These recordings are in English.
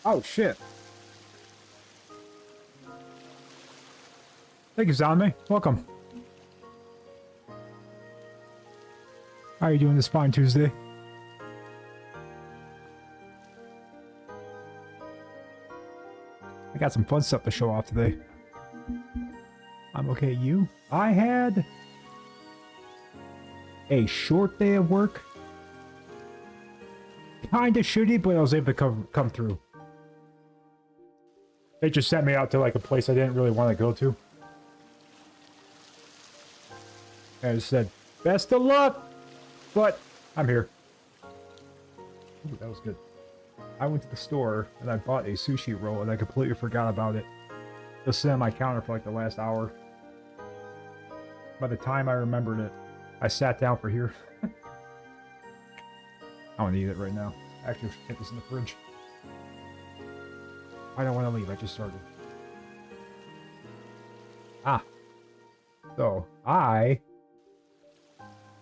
Oh, shit. Thank you, Zanme. Welcome. How are you doing this fine Tuesday? I got some fun stuff to show off today. I'm okay, you? I had a short day of work. Kinda shitty, but I was able to come through. They just sent me out to like a place I didn't really want to go to. And I just said, best of luck! But I'm here. Ooh, that was good. I went to the store and I bought a sushi roll and I completely forgot about it. Just sitting on my counter for like the last hour. By the time I remembered it, I sat down for here. I don't need it right now. Actually, I should get this in the fridge. I don't want to leave, I just started. Ah. So, I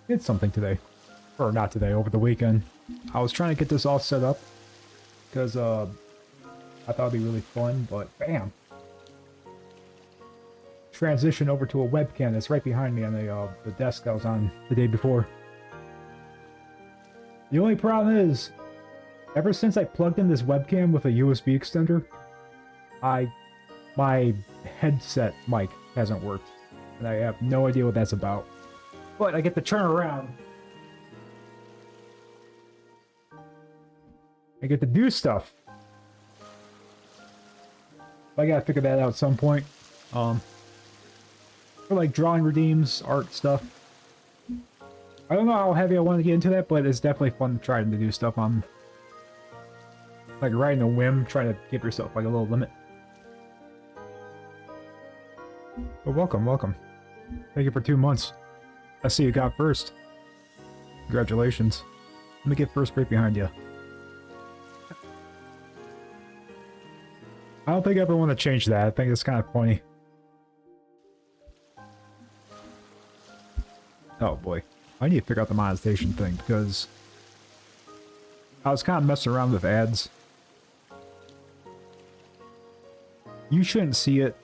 did something today. Or not today, over the weekend. I was trying to get this all set up. Because, I thought it'd be really fun, but bam! Transition over to a webcam that's right behind me on the desk I was on the day before. The only problem is, ever since I plugged in this webcam with a USB extender, my headset mic hasn't worked. And I have no idea what that's about. But I get to turn around. I get to do stuff. I gotta figure that out at some point. For like drawing redeems, art stuff. I don't know how heavy I want to get into that, but it's definitely fun trying to do stuff on like riding a whim, trying to give yourself like a little limit. But welcome, welcome. Thank you for 2 months. I see you got first. Congratulations. Let me get first right behind you. I don't think I ever want to change that. I think it's kind of funny. Oh boy. I need to figure out the monetization thing because I was kind of messing around with ads. You shouldn't see it,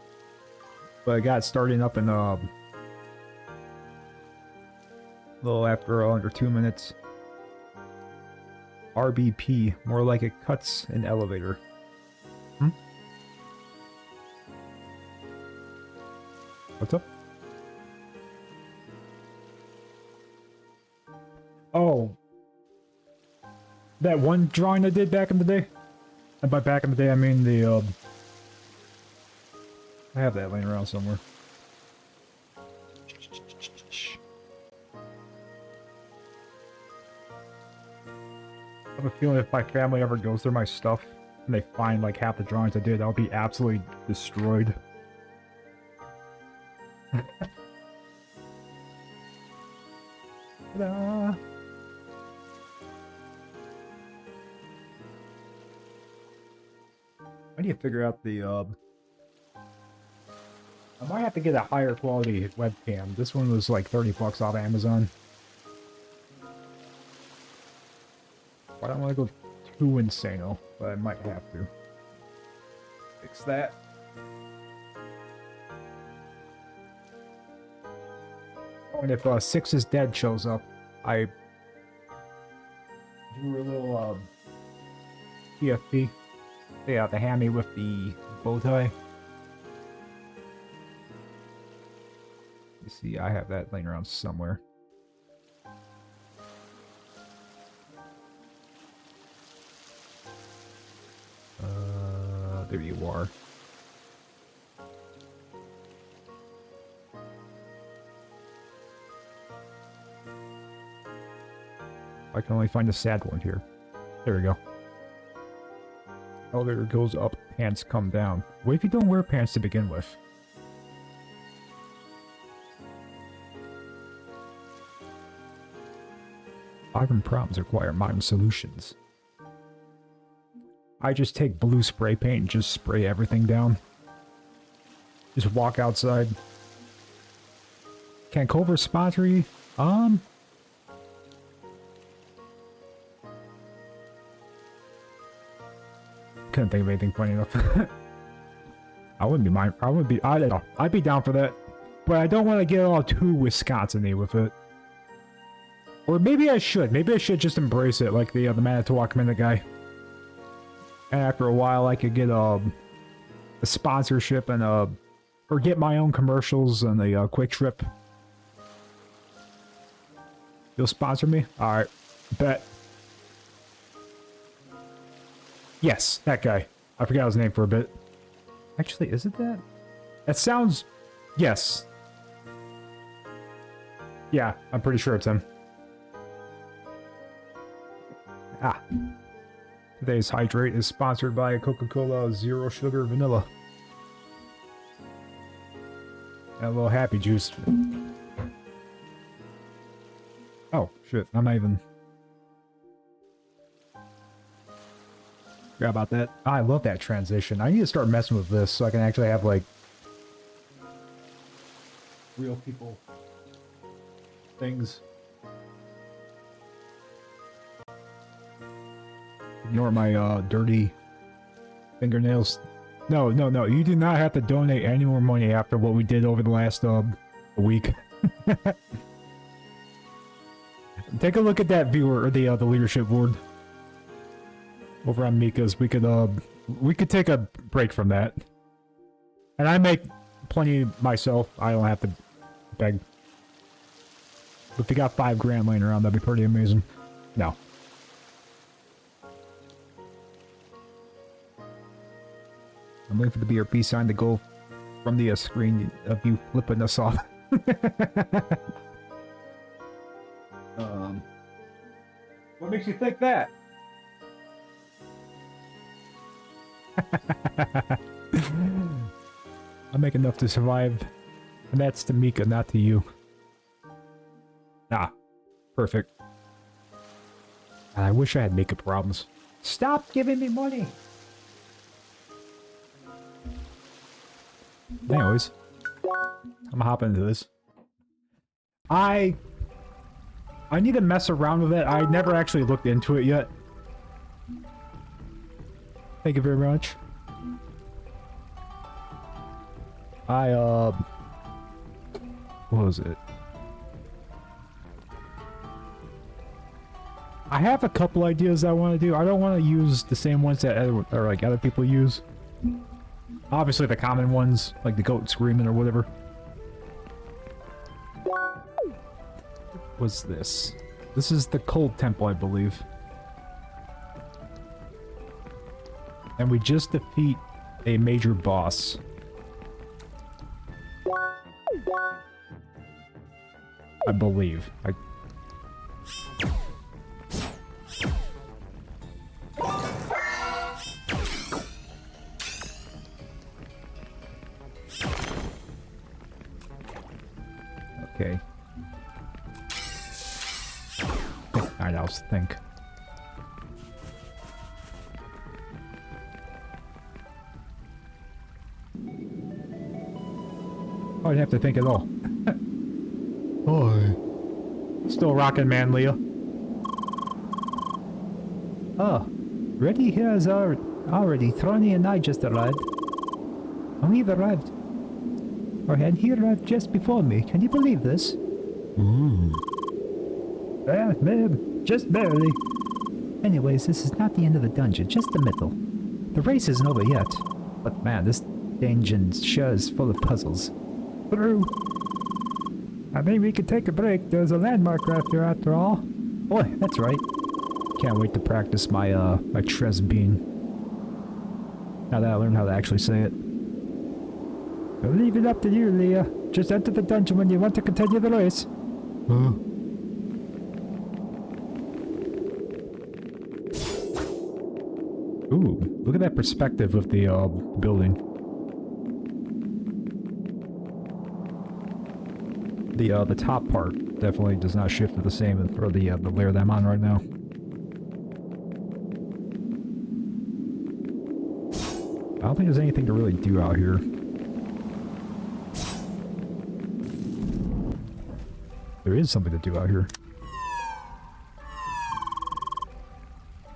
but I got starting up in a little after under 2 minutes. RBP, more like it cuts an elevator. What's up? Oh. That one drawing I did back in the day? And by back in the day, I mean the, I have that laying around somewhere. I have a feeling if my family ever goes through my stuff and they find like half the drawings I did, I'll be absolutely destroyed. Ta-da! I need to figure out the, I might have to get a higher quality webcam. This one was like 30 bucks off Amazon. I don't want to go too insano, but I might have to. Fix that. Oh, and if 6 is Dead shows up, I do a little PFP. Yeah, the hammy with the bow tie. You see, I have that laying around somewhere. There you are. I can only find the sad one here. There we go. Elevator goes up, pants come down. What if you don't wear pants to begin with? Modern problems require modern solutions. I just take blue spray paint and just spray everything down. Just walk outside. Can Culver sponsor you? couldn't think of anything funny enough. I wouldn't be mind. I wouldn't be. I don't know. I'd be down for that, but I don't want to get all too Wisconsin-y with it. Or maybe I should. Maybe I should just embrace it, like the Manitowoc Minute guy. And after a while, I could get a sponsorship and or get my own commercials and a Quick Trip. You'll sponsor me? All right, bet. Yes, that guy. I forgot his name for a bit. Actually, is it that? That sounds... Yes. Yeah, I'm pretty sure it's him. Ah. Today's Hydrate is sponsored by Coca-Cola Zero Sugar Vanilla. And a little Happy Juice. Oh, shit. I'm not even... Forgot about that. I love that transition. I need to start messing with this so I can actually have, like... real people... things. Ignore my, dirty... fingernails. No, no, no. You do not have to donate any more money after what we did over the last, week. Take a look at that viewer, or the leadership board. Over on Mika's, we could take a break from that. And I make plenty myself. I don't have to beg. But if you got $5 grand laying around, that'd be pretty amazing. No. I'm waiting for the BRP sign to go from the screen of you flipping us off. What makes you think that? I make enough to survive, and that's to Mika, not to you. Ah, perfect. I wish I had Mika problems. Stop giving me money! Anyways, I'm hopping into this. I need to mess around with it. I never actually looked into it yet. Thank you very much. What was it? I have a couple ideas I want to do. I don't want to use the same ones that other people use. Obviously the common ones, like the goat screaming or whatever. What's this? This is the Cold Temple, I believe. And we just defeat a major boss. I believe. Okay. Alright, I was think. I didn't have to think at all. Hi. Still rocking, man, Leah. Oh, Reddy here is already. Throny and I just arrived. And we've arrived. And he arrived just before me. Can you believe this? Just barely. Anyways, this is not the end of the dungeon, just the middle. The race isn't over yet. But man, this dungeon sure is full of puzzles. Through. I mean, we could take a break. There's a landmark right there after all. Boy, that's right. Can't wait to practice my, my Tresbean. Now that I learned how to actually say it. I'll leave it up to you, Leah. Just enter the dungeon when you want to continue the race. Huh? Ooh, look at that perspective of the, building. The top part definitely does not shift to the same for the layer that I'm on right now. I don't think there's anything to really do out here. There is something to do out here.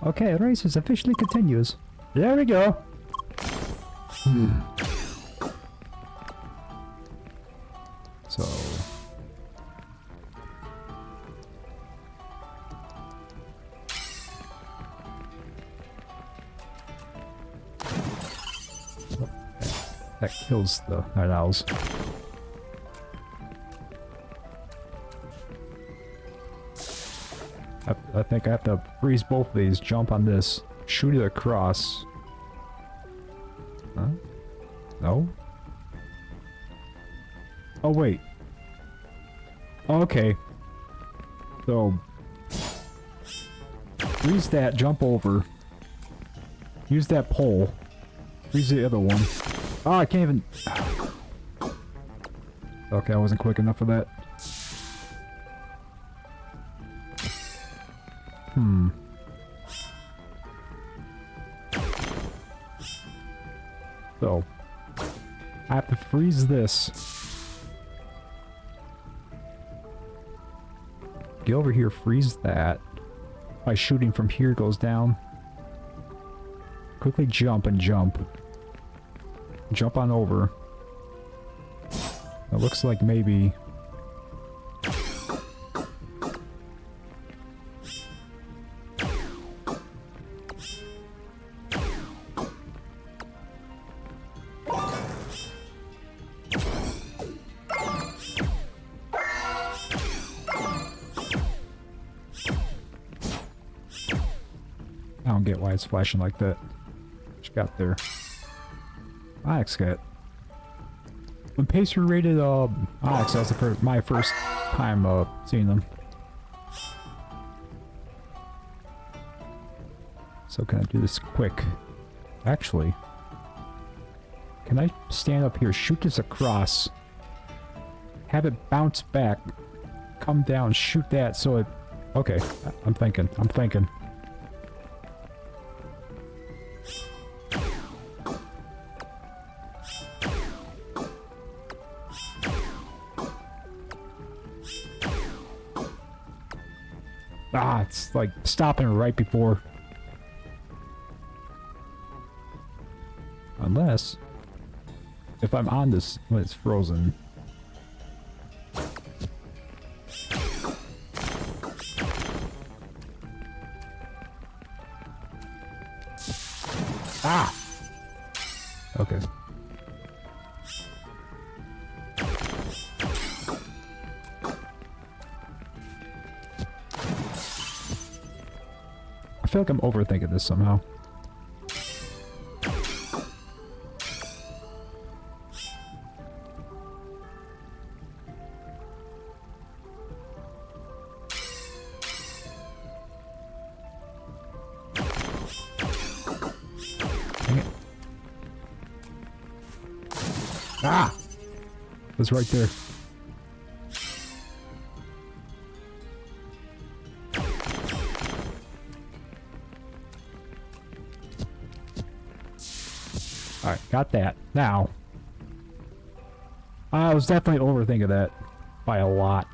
Okay, race is officially continues. There we go. So... That kills the night owls. I think I have to freeze both of these, jump on this, shoot it across. Huh? No? Oh, wait. Okay. So... freeze that, jump over. Use that pole. Freeze the other one. Oh, I can't even... Okay, I wasn't quick enough for that. So, I have to freeze this. Get over here, freeze that. By shooting from here goes down. Quickly jump and jump. Jump on over. It looks like maybe... I don't get why it's flashing like that. What you got there? Onyx cat. When Pacer rated Onyx, that was my first time seeing them. So can I do this quick? Actually, can I stand up here, shoot this across, have it bounce back, come down, shoot that so it... Okay, I'm thinking. Ah, it's like stopping right before. Unless... if I'm on this when it's frozen. Ah! Okay. I feel like I'm overthinking this somehow. Dang it. Ah! It was right there. Alright, got that. Now. I was definitely overthinking that by a lot.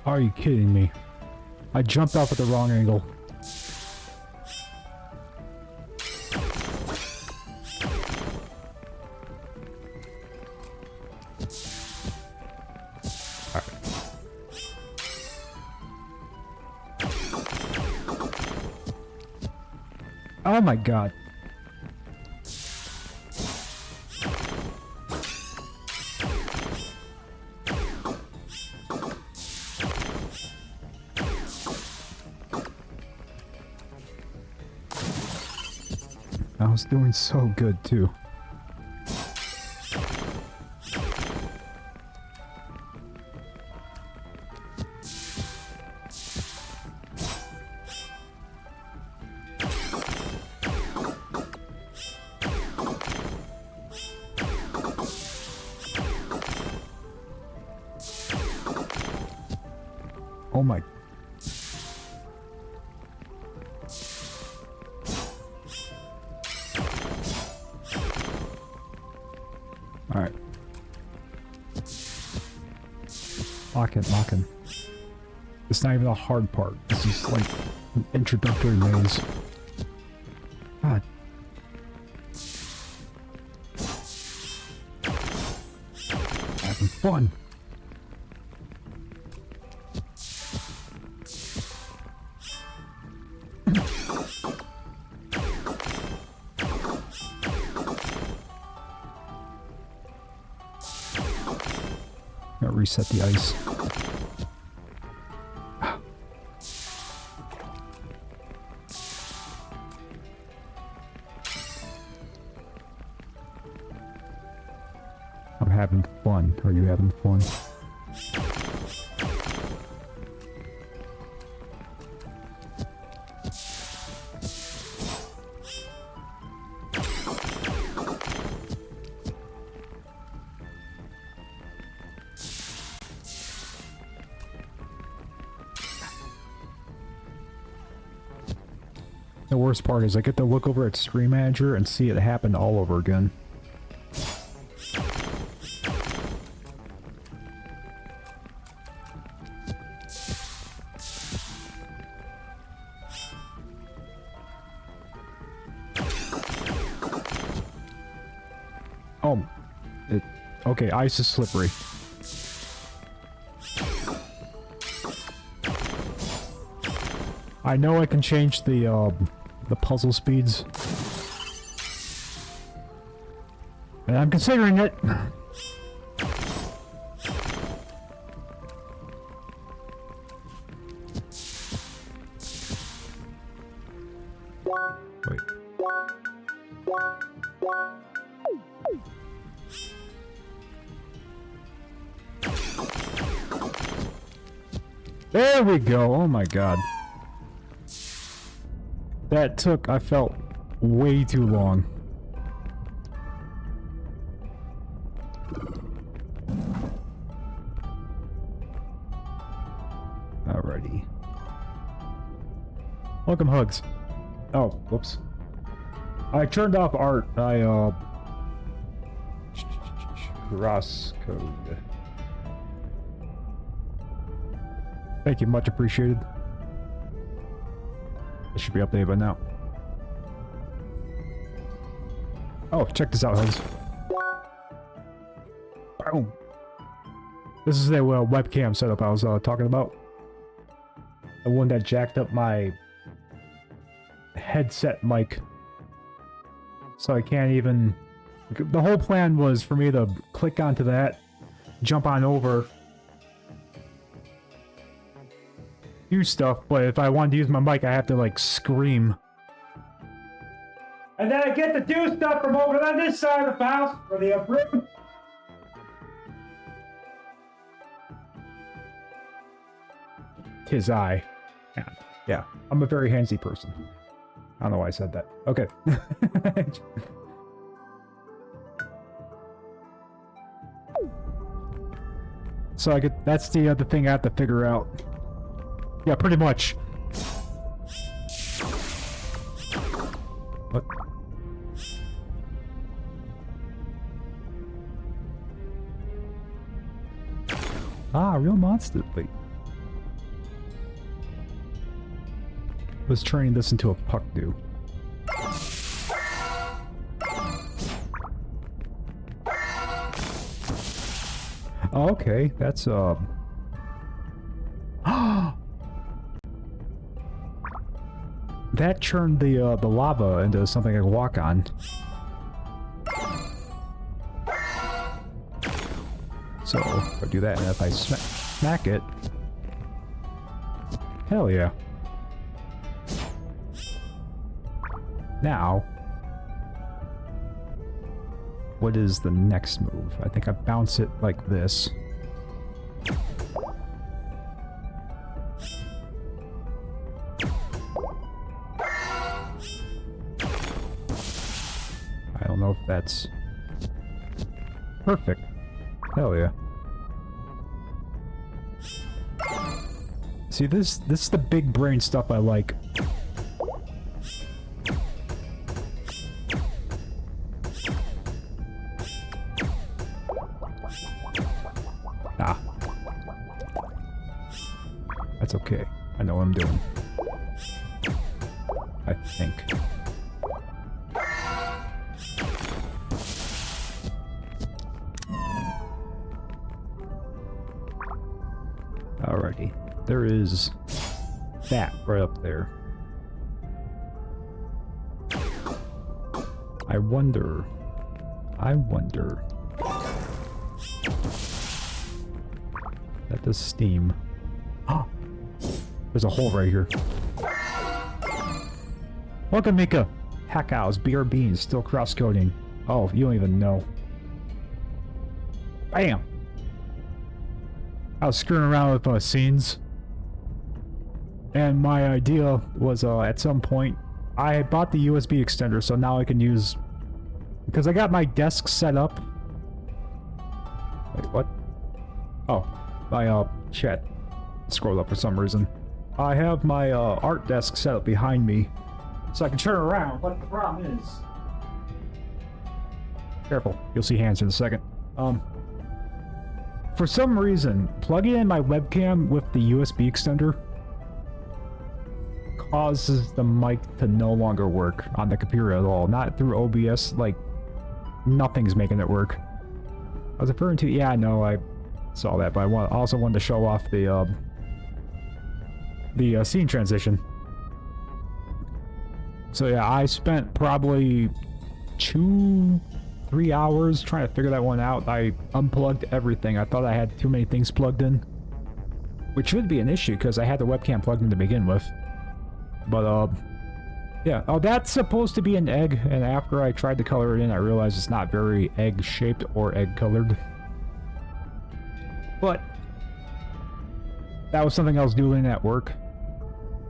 Are you kidding me? I jumped off at the wrong angle. Oh my god. I was doing so good too. Oh my. Lock it, lock it. It's not even a hard part. This is like an introductory maze. God. Having fun. Gotta reset the ice. I'm having fun. Are you having fun? The worst part is I get to look over at Stream Manager and see it happen all over again. Oh, okay, ice is slippery. I know I can change the puzzle speeds. And I'm considering it. Wait. There we go. Oh my god. That took, I felt, way too long. Alrighty. Welcome, Hugs. Oh, whoops. I turned off art. Cross code. Thank you, much appreciated. It should be updated by now. Oh, check this out, Hugs. Boom. This is the webcam setup I was talking about. The one that jacked up my headset mic. So I can't even... The whole plan was for me to click onto that, jump on over, do stuff, but if I wanted to use my mic, I have to, like, scream. And then I get to do stuff from over on this side of the house, for the uproot. Tis I. Yeah, I'm a very handsy person. I don't know why I said that. Okay. So I get, that's the other thing I have to figure out. Yeah, pretty much. What? Ah, real monster. Wait. Was turning this into a puck do. Oh, okay, that's that turned the lava into something I can walk on. So if I do that, and if I smack it, hell yeah. Now, what is the next move? I think I bounce it like this. I don't know if that's perfect. Hell yeah. See, this is the big brain stuff I like. That's okay. I know what I'm doing. I think. Alrighty. There is that right up there. I wonder. That does steam. Oh, there's a hole right here. Welcome, Mika. Hack Owls, BRBs, still cross-coding. Oh, you don't even know. Bam! I was screwing around with scenes. And my idea was at some point, I bought the USB extender, so now I can use... Because I got my desk set up. Wait, what? Oh, my chat scrolled up for some reason. I have my art desk set up behind me, so I can turn around, but the problem is... Careful, you'll see hands in a second. For some reason, plugging in my webcam with the USB extender causes the mic to no longer work on the computer at all. Not through OBS, like, nothing's making it work. I was referring to, yeah, I know, I saw that, but I also wanted to show off the scene transition. So yeah, I spent probably 2-3 hours trying to figure that one out. I unplugged everything. I thought I had too many things plugged in, which would be an issue because I had the webcam plugged in to begin with. But yeah. Oh, that's supposed to be an egg, and after I tried to color it in, I realized it's not very egg-shaped or egg-colored. But that was something I was doing at work,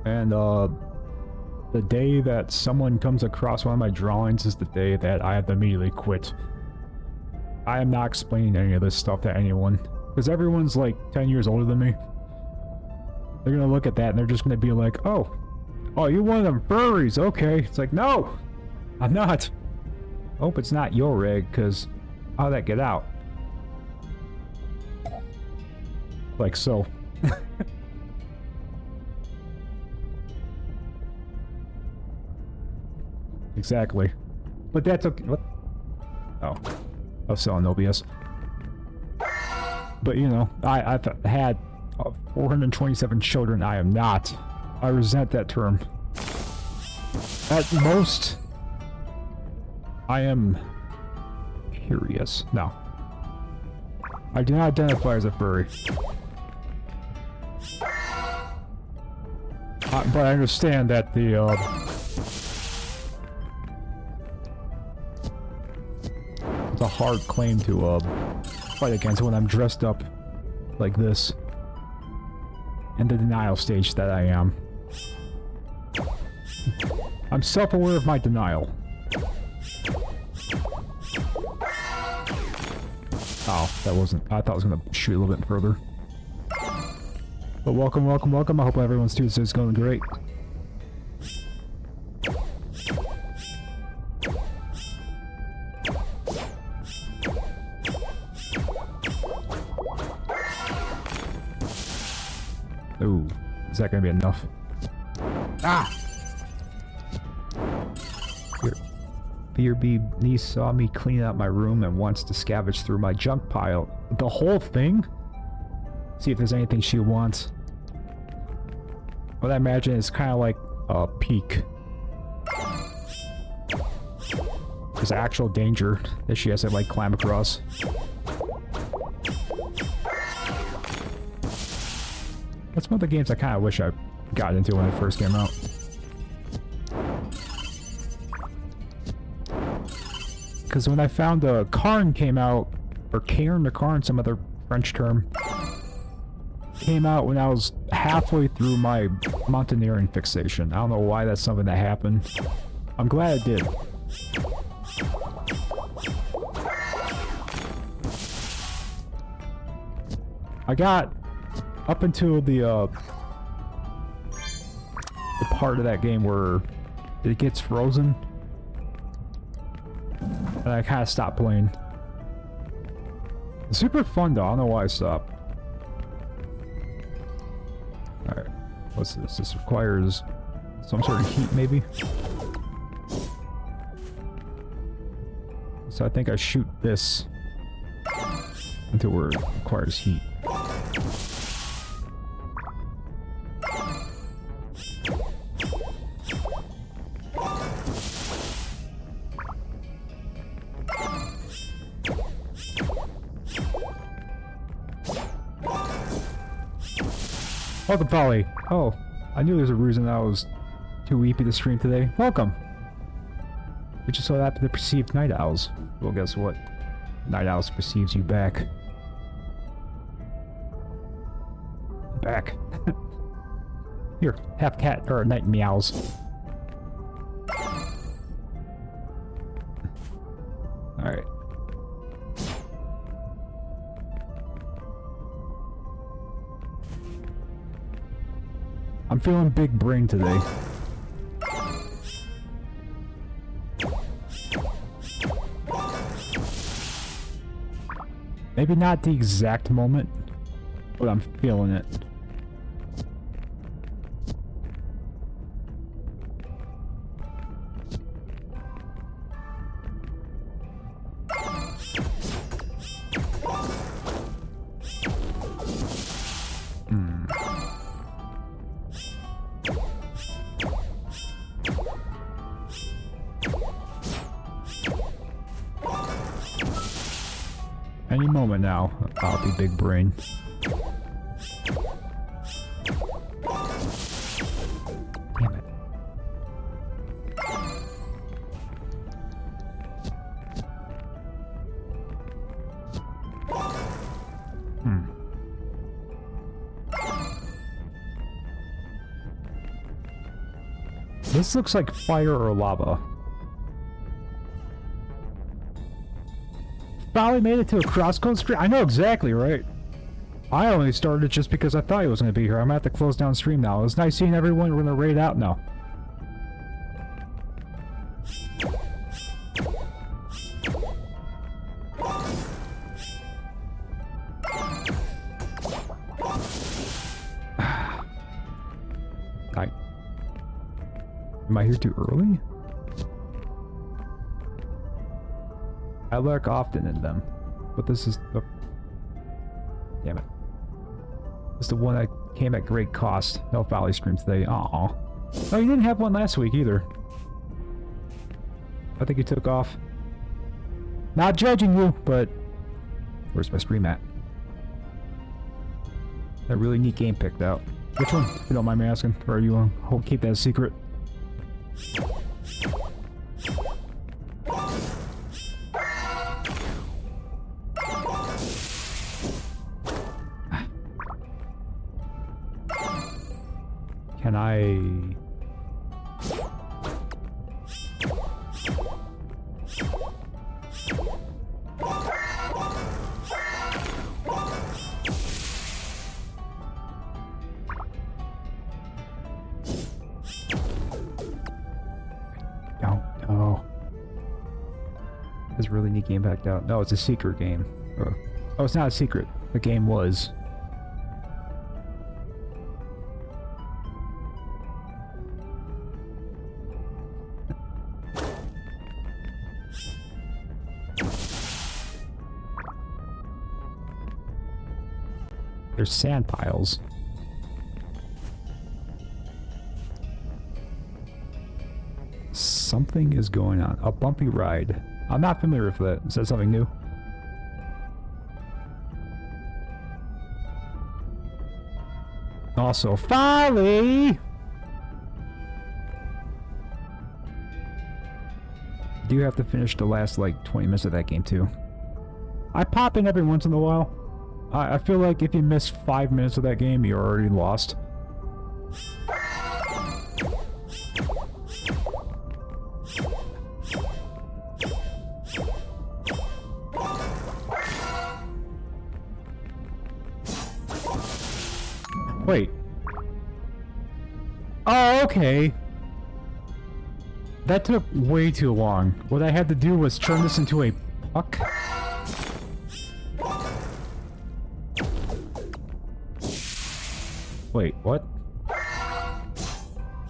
and the day that someone comes across one of my drawings is the day that I have to immediately quit. I am not explaining any of this stuff to anyone, because everyone's like 10 years older than me. They're gonna look at that and they're just gonna be like, oh, you're one of them furries, okay. It's like, no, I'm not. Hope it's not your egg, because how'd that get out? Like so. Exactly. But that's okay. What? Oh. I was selling OBS. But, you know, I've had 427 children. I am not. I resent that term. At most, I am curious. No. I do not identify as a furry. But I understand that the, it's a hard claim to, fight against when I'm dressed up like this. In the denial stage that I am. I'm self-aware of my denial. Oh, that wasn't... I thought I was gonna shoot a little bit further. But welcome, welcome, welcome. I hope everyone's Tuesday is going great. Ooh, is that gonna be enough? Ah! BRB niece saw me clean out my room and wants to scavenge through my junk pile. The whole thing? See if there's anything she wants. What I imagine is kind of like a peek. There's actual danger that she has to like climb across. That's one of the games I kind of wish I got into when it first came out. Because when I found Karn came out, or Cairn or Karn, some other French term, came out when I was halfway through my mountaineering fixation. I don't know why that's something that happened. I'm glad it did. I got up until the part of that game where it gets frozen. And I kind of stopped playing. It's super fun though, I don't know why I stopped. Alright. What's this? This requires some sort of heat, maybe? So I think I shoot this until it requires heat. Welcome, Polly. Oh, I knew there's a reason I was too weepy to stream today. Welcome. We just so happen to perceive night owls. Well, guess what? Night owls perceives you back. Back. Here, half cat or night meows. Alright. I'm feeling big brain today. Maybe not the exact moment, but I'm feeling it. Any moment now, I'll be big brain. Damn it. This looks like fire or lava. Finally made it to a crosscode stream. I know exactly, right? I only started just because I thought he was going to be here. I'm going to have to close down stream now. It was nice seeing everyone. We're going to raid out now. Am I here too early? I lurk often in them, but this is the... Damn it. This is the one that came at great cost. No Valley stream today. Aw. Oh, you didn't have one last week either. I think you took off. Not judging you, but... Where's my stream at? That really neat game picked out. Which one? If you don't mind me asking. Or you want to keep that a secret? Can I... Oh. This really neat game backed out. No, it's a secret game. Oh, it's not a secret. The game was. There's sand piles. Something is going on. A bumpy ride. I'm not familiar with that. Is that something new? Also, Folly! Do you have to finish the last, like, 20 minutes of that game, too? I pop in every once in a while. I feel like if you miss 5 minutes of that game, you're already lost. Wait. Oh, okay. That took way too long. What I had to do was turn this into a puck. Wait, what?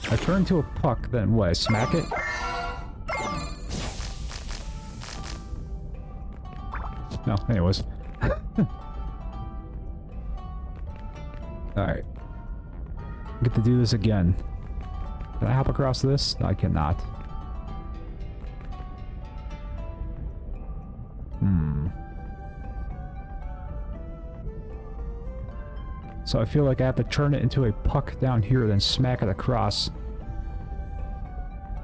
I turn to a puck, then what? I smack it? No, anyways. Alright. Get to do this again. Can I hop across this? No, I cannot. So I feel like I have to turn it into a puck down here, then smack it across.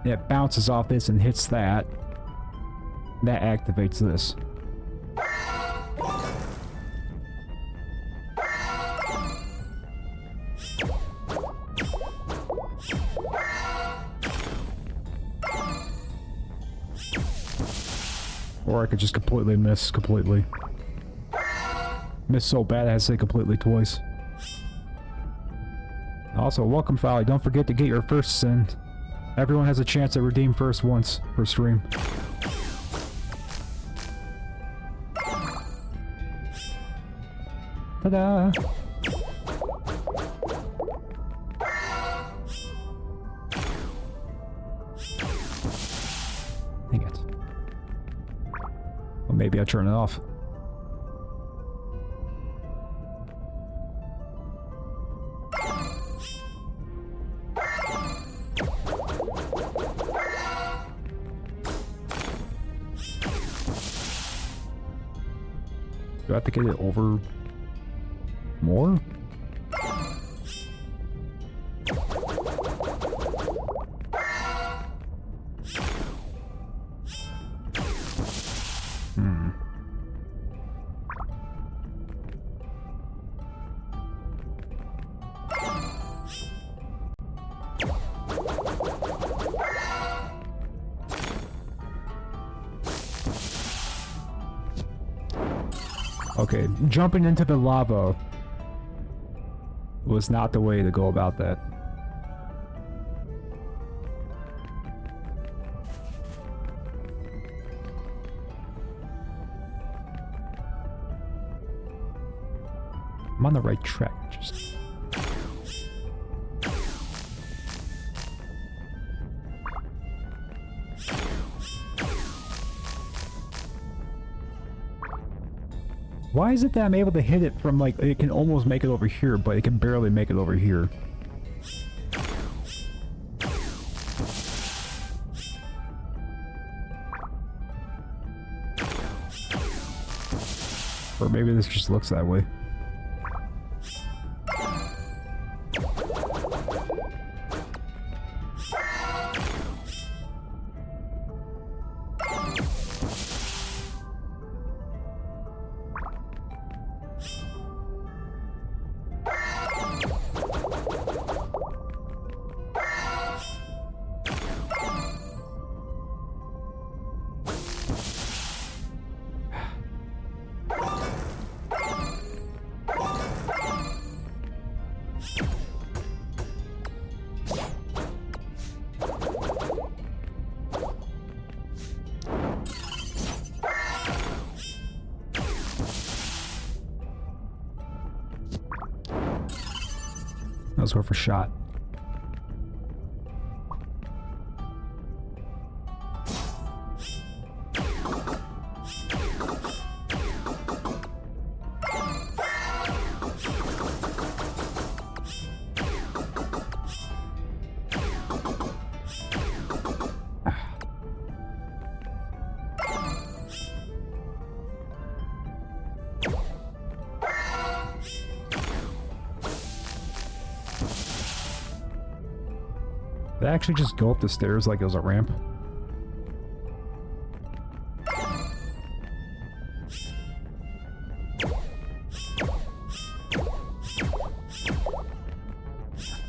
It bounces off this and hits that. That activates this. Or I could just completely miss completely. Miss so bad I had to say completely twice. Also, welcome, Folly. Don't forget to get your first sin. Everyone has a chance to redeem first once per stream. Ta-da! Dang it. Well, maybe I turn it off. Do I have to get it over more? Okay, jumping into the lava was not the way to go about that. I'm on the right track, just... Why is it that I'm able to hit it from, like, it can almost make it over here, but it can barely make it over here? Or maybe this just looks that way. That was worth a shot. Did I actually just go up the stairs like it was a ramp?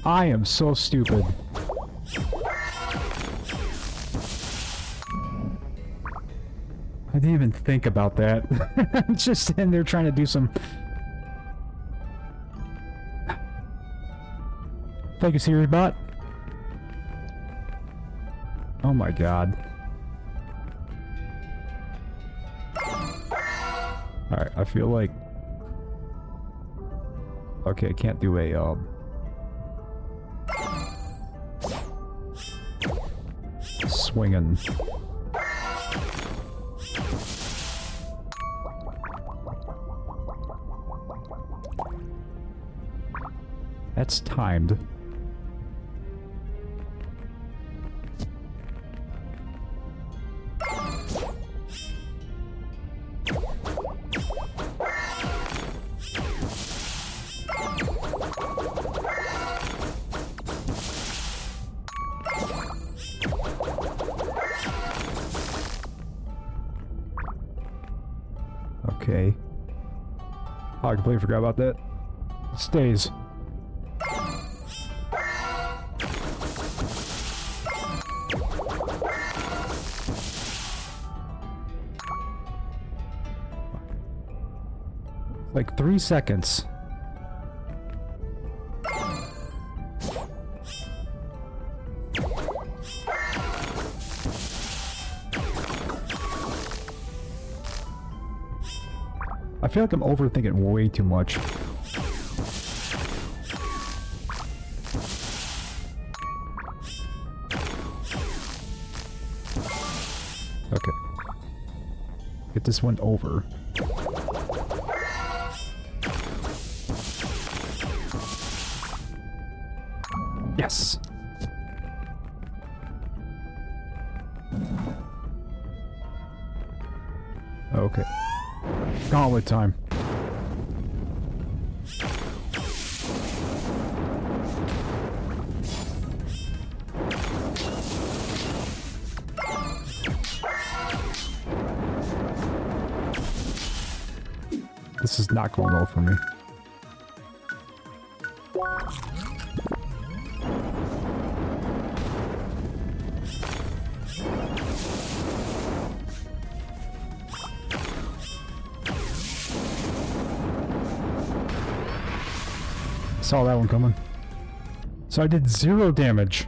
I am so stupid. I didn't even think about that. I'm just sitting there trying to do some... Thank you, Siri bot. Oh my god. Alright, I feel like... Okay, I can't do a, Swinging. That's timed. Okay. Oh, I completely forgot about that. It stays. Like 3 seconds. I feel like I'm overthinking way too much. Okay. Get this one over. Yes! Okay. Gauntlet time. This is not going well for me. Saw that one coming. So I did 0 damage.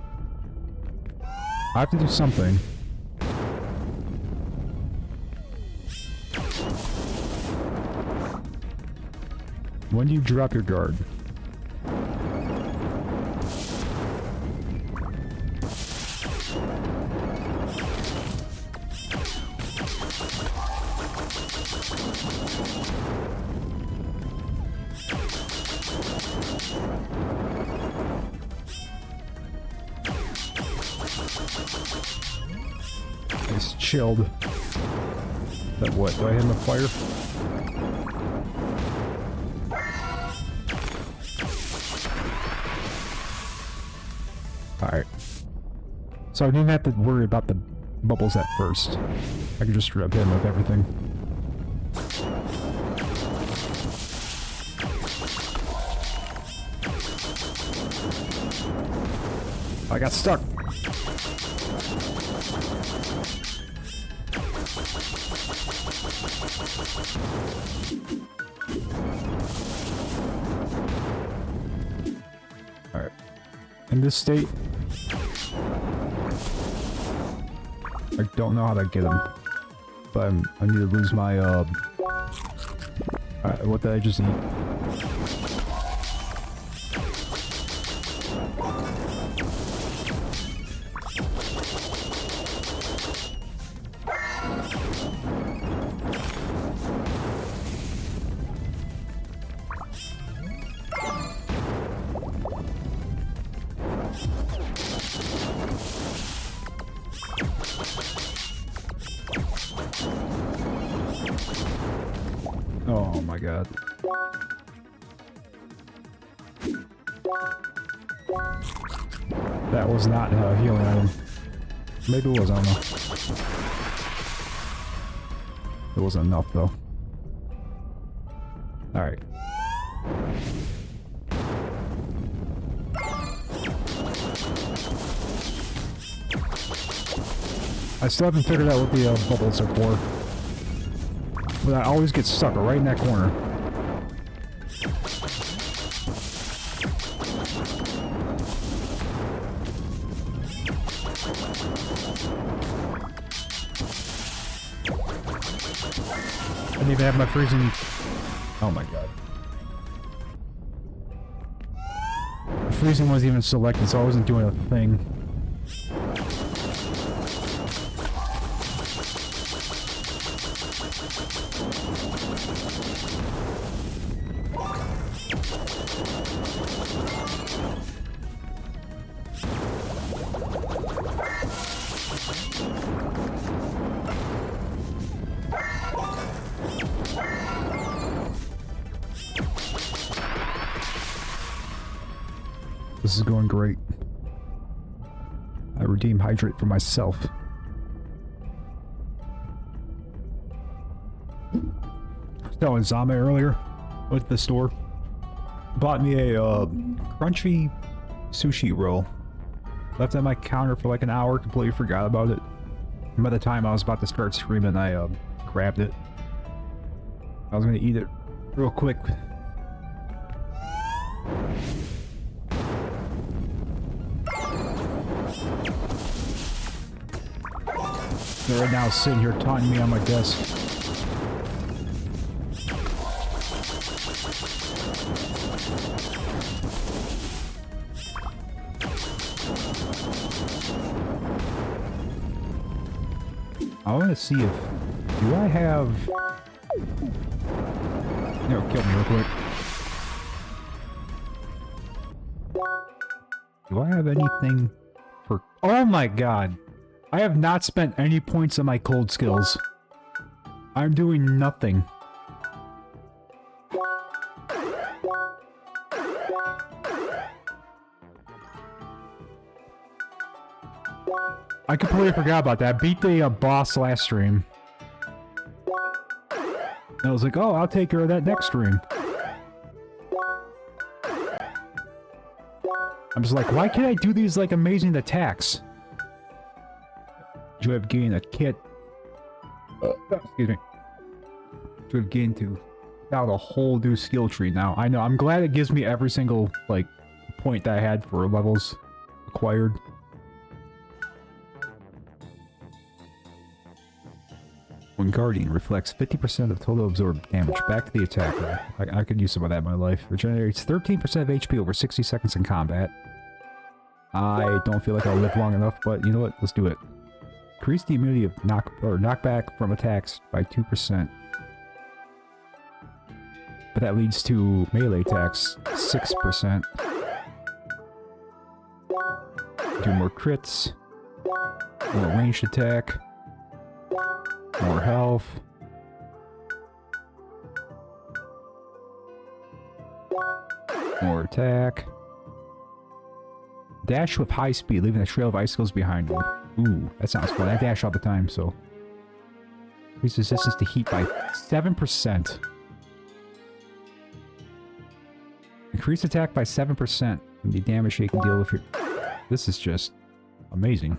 I have to do something. When do you drop your guard? Nice, chilled. That what? Do I hit him with fire? Alright. So I didn't have to worry about the bubbles at first. I could just straight up hit him with everything. I got stuck. Alright. In this state, I don't know how to get him. But I need to lose my, Alright, what did I just eat? Oh my god. That was not a healing item. Maybe it was, I don't know. It wasn't enough though. Alright. I still haven't figured out what the bubbles are for. But I always get stuck right in that corner. I didn't even have my freezing... Oh my god. The freezing wasn't even selected, so I wasn't doing a thing. This is going great. I redeem hydrate for myself. I was telling Zama earlier, went to the store, bought me a crunchy sushi roll. Left it on my counter for like an hour, completely forgot about it. And by the time I was about to start screaming, I grabbed it. I was gonna eat it real quick. They're right now sitting here taunting me on my desk. I want to see if... Do I have... No, kill me real quick. Do I have anything for... Oh my god! I have not spent any points on my cold skills. I'm doing nothing. I completely forgot about that. I beat the boss last stream. And I was like, oh, I'll take care of that next stream. I'm just like, why can't I do these, like, amazing attacks? You have gained a kit. Excuse me. You have gained to out a whole new skill tree now. I know, I'm glad it gives me every single, like, point that I had for levels acquired. When Guardian reflects 50% of total absorbed damage back to the attacker. I could use some of that in my life. Regenerates 13% of HP over 60 seconds in combat. I don't feel like I'll live long enough, but you know what? Let's do it. Increase the immunity of knockback from attacks by 2%. But that leads to melee attacks 6%. Do more crits. More ranged attack. More health. More attack. Dash with high speed, leaving a trail of icicles behind you. Ooh, that sounds fun. I dash all the time, so... Increase resistance to heat by 7%. Increase attack by 7%. And the damage you can deal with your... This is just... amazing.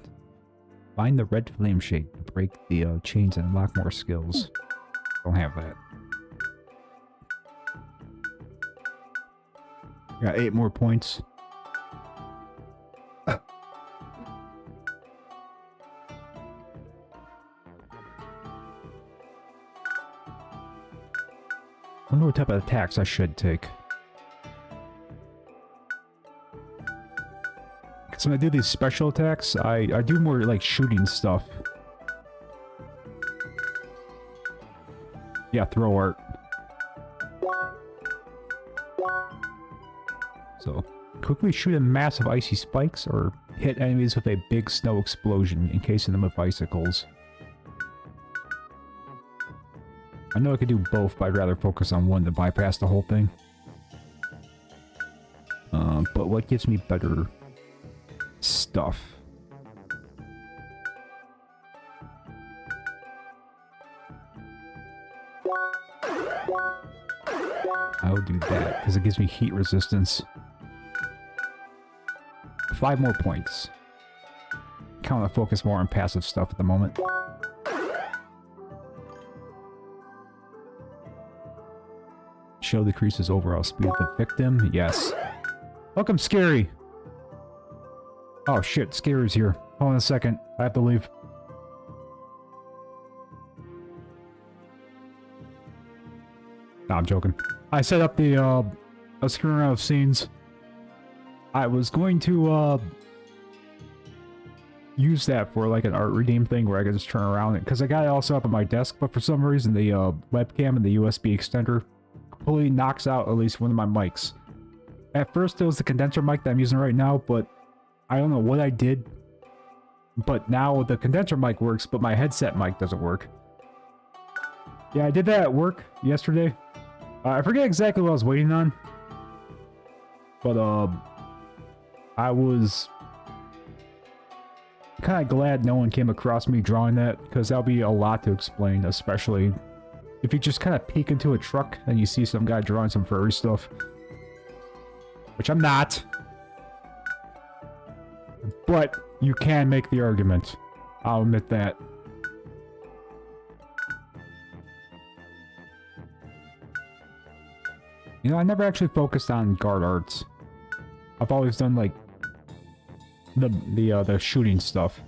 Find the red flame shade to break the chains and unlock more skills. Don't have that. Got 8 more points. I wonder what type of attacks I should take. So when I do these special attacks, I do more like shooting stuff. Yeah, throw art. So, quickly shoot in massive icy spikes or hit enemies with a big snow explosion, encasing them with icicles. I know I could do both, but I'd rather focus on one to bypass the whole thing. But what gives me better stuff? I'll do that, because it gives me heat resistance. 5 more points. Kind of focus more on passive stuff at the moment. Show decreases overall speed of the victim. Yes. Welcome, Scary. Oh shit, Scary's here. Hold on a second. I have to leave. Nah, I'm joking. I set up the, I was screwing around with scenes. I was going to, use that for like an art redeem thing where I could just turn around it. Because I got it also up at my desk, but for some reason the, webcam and the USB extender completely knocks out at least one of my mics. At first it was the condenser mic that I'm using right now, but I don't know what I did. But now the condenser mic works, but my headset mic doesn't work. Yeah, I did that at work yesterday. I forget exactly what I was waiting on. But, I was kind of glad no one came across me drawing that, because that'll be a lot to explain, especially if you just kind of peek into a truck and you see some guy drawing some furry stuff. Which I'm not. But you can make the argument. I'll admit that. You know, I never actually focused on guard arts. I've always done like the shooting stuff.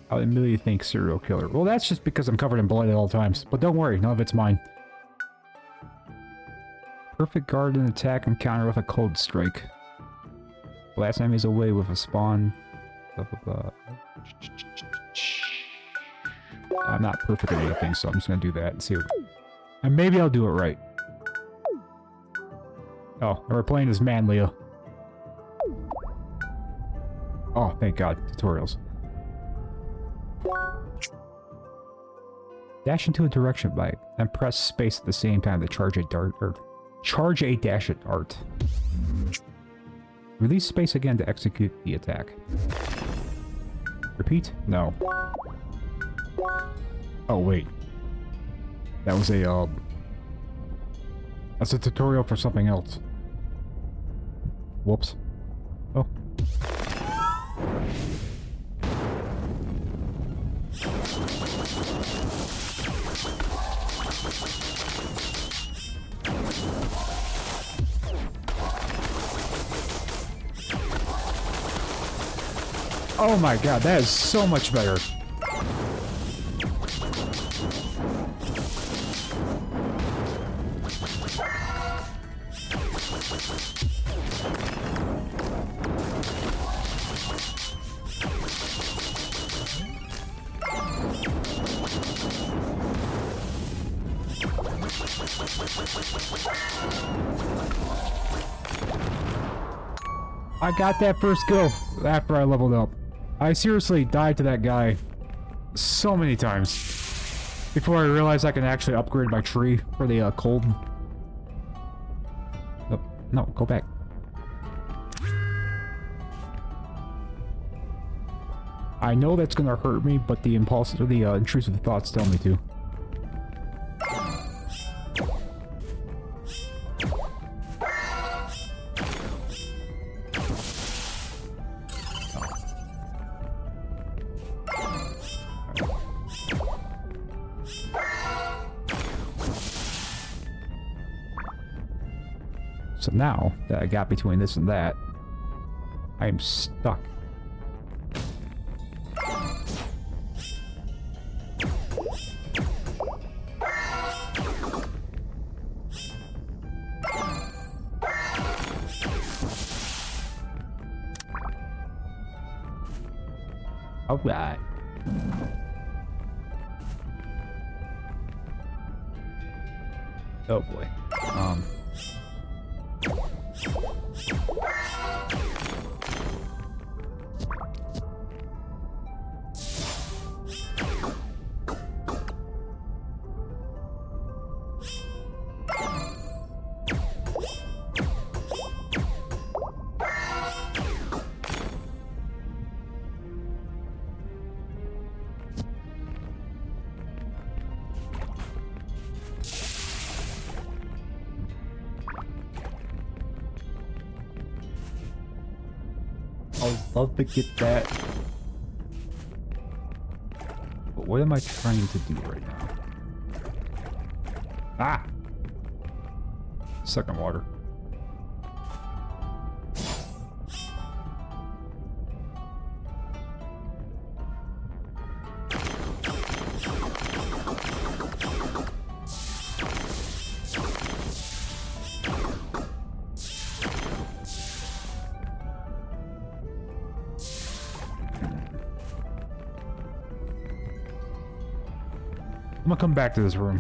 I would immediately think serial killer. Well, that's just because I'm covered in blood at all times. But don't worry, none of it's mine. Perfect guard and attack and counter with a cold strike. Blast enemies away with a spawn. Blah, blah, blah. I'm not perfect at anything, so I'm just gonna do that and see. And maybe I'll do it right. Oh, and we're playing as Manlia. Oh, thank God. Tutorials. Dash into a direction by and press space at the same time to charge a dart or charge a dash at dart. Release space again to execute the attack. Repeat? No. Oh wait. That was a that's a tutorial for something else. Whoops. Oh. Oh my God, that is so much better. I got that first kill after I leveled up. I seriously died to that guy so many times before I realized I can actually upgrade my tree for the cold. Nope. No, go back. I know that's gonna hurt me, but the impulsive, the intrusive thoughts tell me to. So now that I got between this and that, I am stuck. All right. Oh boy. I'd love to get that. But what am I trying to do right now? Ah! Stuck in water. I'm gonna come back to this room.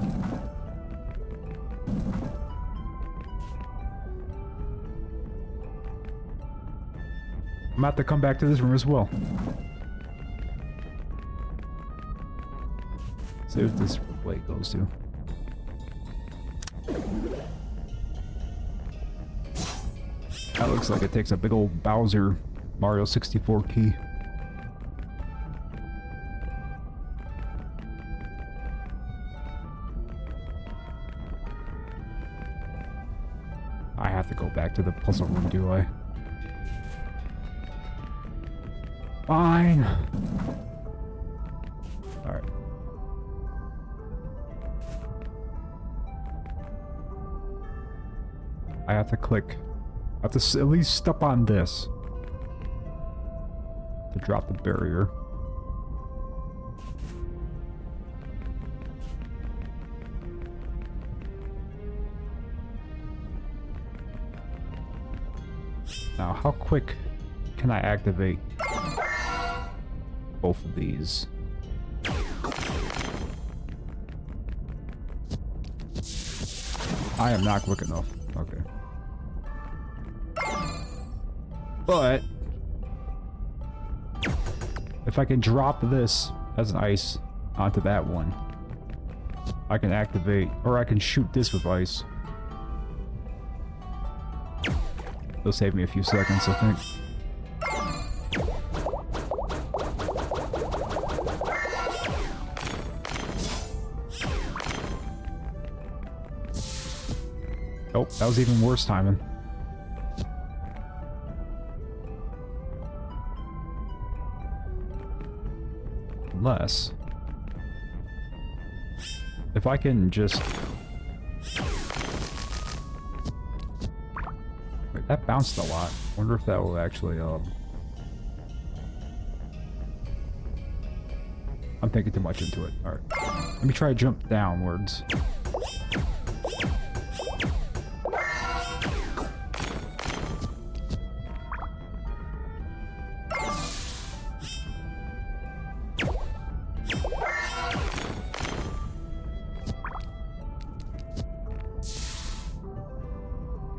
I'm about to come back to this room as well. See what this way goes to. That looks like it takes a big old Bowser Mario 64 key. I have to go back to the puzzle room, do I? Fine. Alright. I have to click. I have to at least step on this to drop the barrier. Now, how quick can I activate both of these? I am not quick enough. Okay. But if I can drop this as an ice onto that one, I can activate, or I can shoot this with ice. It'll save me a few seconds, I think. Oh, that was even worse timing. Unless... if I can just... Wait, that bounced a lot. Wonder if that will actually, I'm thinking too much into it. Alright. Let me try to jump downwards.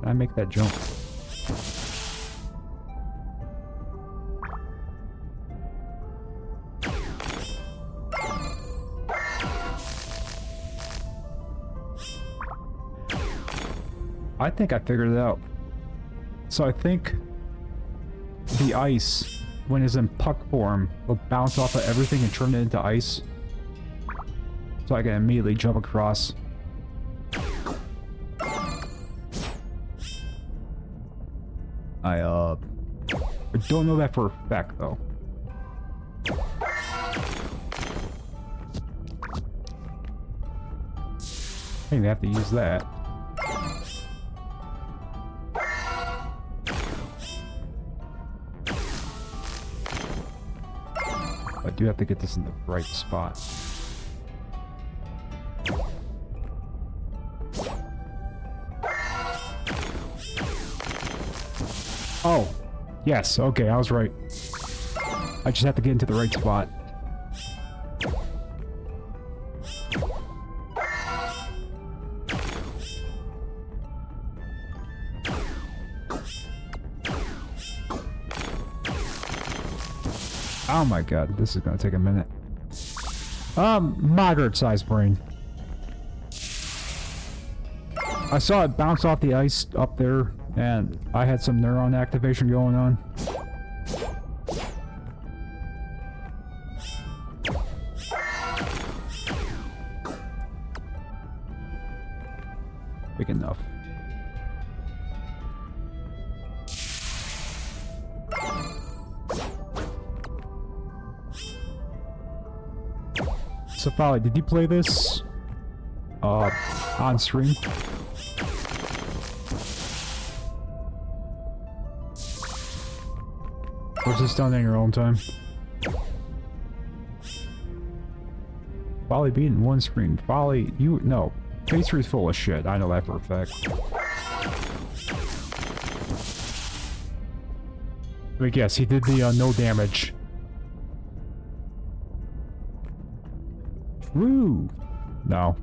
Can I make that jump? I think I figured it out. So I think the ice, when it's in puck form, will bounce off of everything and turn it into ice. So I can immediately jump across. I don't know that for a fact, though. I think I have to use that. I do have to get this in the right spot. Oh, yes, okay, I was right. I just have to get into the right spot. Oh my god, this is gonna take a minute. Moderate sized brain. I saw it bounce off the ice up there, and I had some neuron activation going on. Big enough. So, Folly, did you play this on stream? Or is this done in your own time? Folly beat in one screen. Folly, you... no. Pastry's full of shit. I know that for a fact. But yes, he did the no damage. True. No.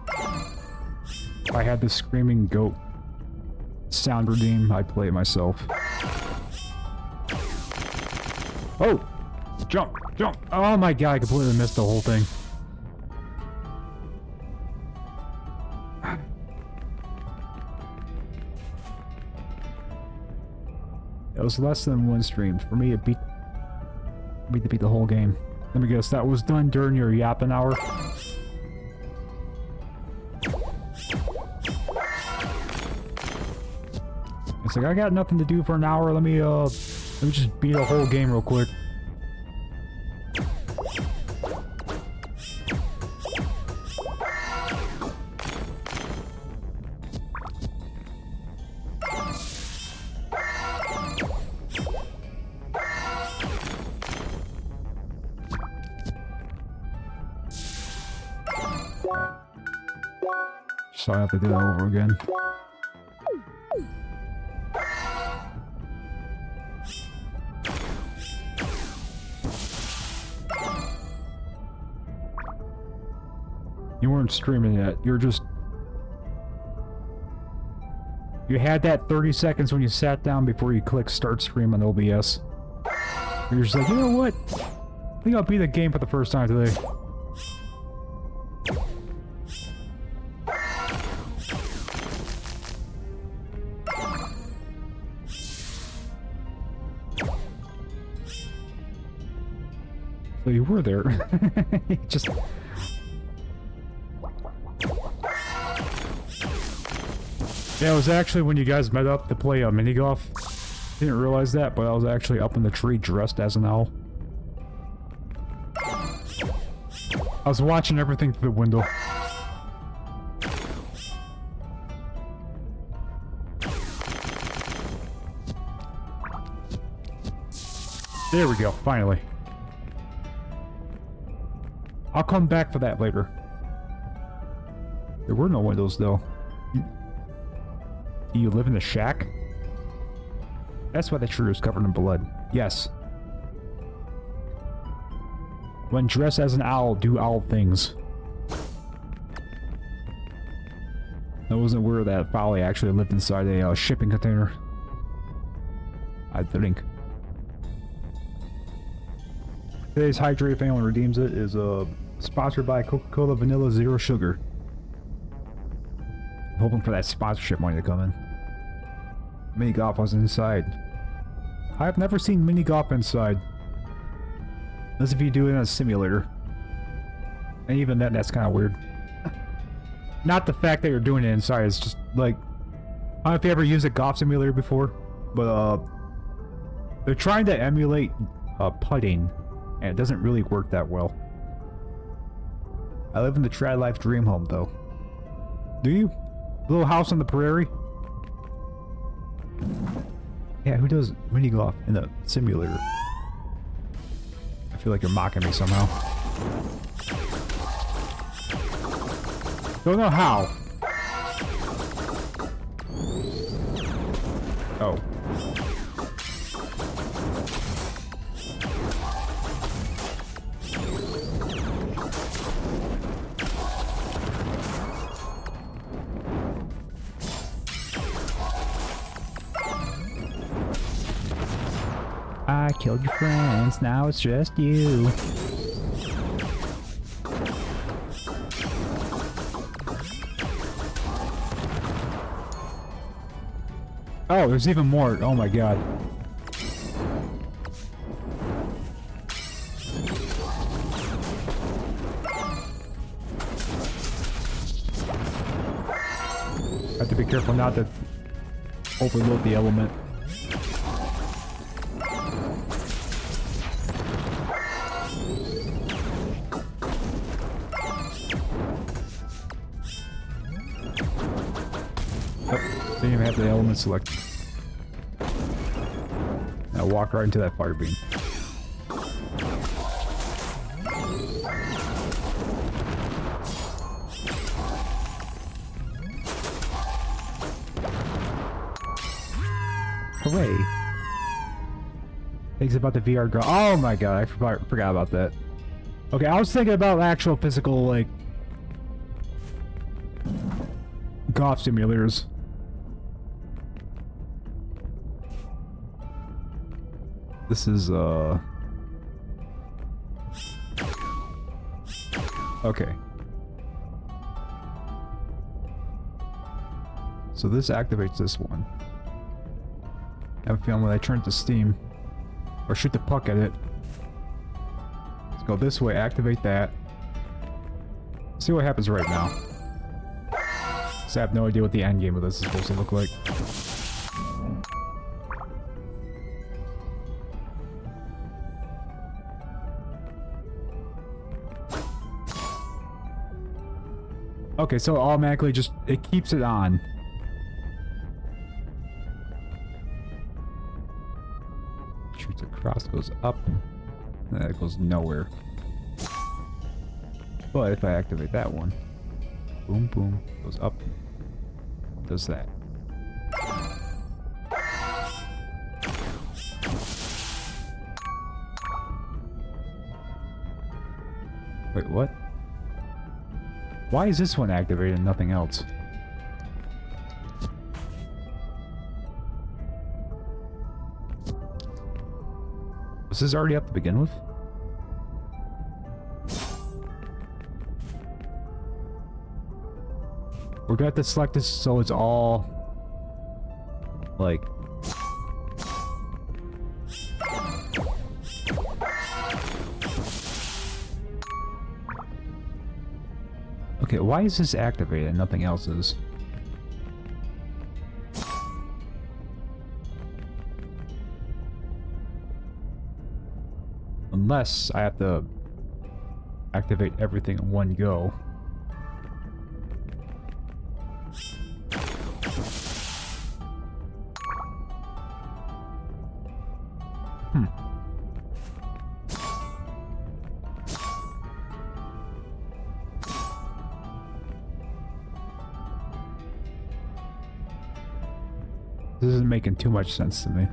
If I had the screaming goat sound redeem, I'd play it myself. Oh! Jump! Jump! Oh my god, I completely missed the whole thing. It was less than one stream. For me, it beat me to beat the whole game. Let me guess, that was done during your yapping hour? It's like, I got nothing to do for an hour, let me just beat a whole game real quick. So I have to do that over again. You weren't streaming yet. You're just... You had that 30 seconds when you sat down before you clicked start stream on OBS. You're just like, you know what? I think I'll beat the game for the first time today. So you were there. Just... Yeah, it was actually when you guys met up to play mini golf. Didn't realize that, but I was actually up in the tree dressed as an owl. I was watching everything through the window. There we go, finally. I'll come back for that later. There were no windows, though. Do you live in a shack? That's why the tree was covered in blood. Yes. When dressed as an owl, do owl things. I wasn't aware that Folly actually lived inside a shipping container. I think. Today's Hydrate Family Redeems It is sponsored by Coca-Cola Vanilla Zero Sugar. I'm hoping for that sponsorship money to come in. Mini golf was inside. I've never seen mini golf inside. Unless if you do it in a simulator. And even then, that's kind of weird. Not the fact that you're doing it inside, it's just like... I don't know if you ever used a golf simulator before, but they're trying to emulate putting, and it doesn't really work that well. I live in the Trad Life dream home, though. Do you? Little house on the prairie? Yeah, who does mini golf in a simulator? I feel like you're mocking me somehow. Don't know how. Oh. I killed your friends, now it's just you. Oh, there's even more. Oh my god. Have to be careful not to overload the element. Didn't even have the element selected. Now walk right into that fire beam. Hooray! Things about the VR girl. Oh my god, I forgot about that. Okay, I was thinking about actual physical, like, golf simulators. This is, okay. So this activates this one. I have a feeling when I turn it to steam, or shoot the puck at it. Let's go this way, activate that. See what happens right now. So I have no idea what the end game of this is supposed to look like. Okay, so it automatically just, it keeps it on. Shoots across, goes up, and then it goes nowhere. But if I activate that one, boom, boom, goes up, does that. Wait, what? Why is this one activated and nothing else? Was this already up to begin with? We're gonna have to select this so it's all like okay, why is this activated and nothing else is? Unless I have to activate everything in one go. This isn't making too much sense to me.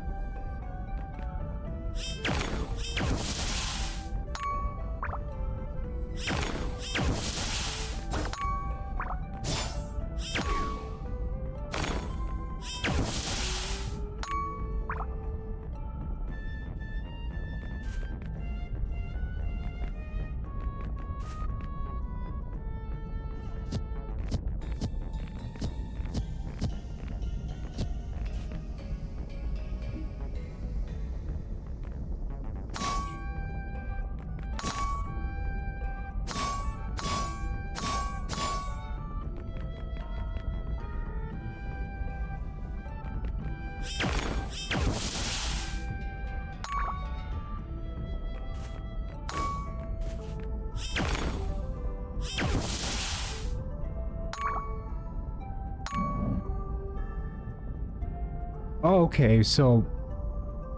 Okay, so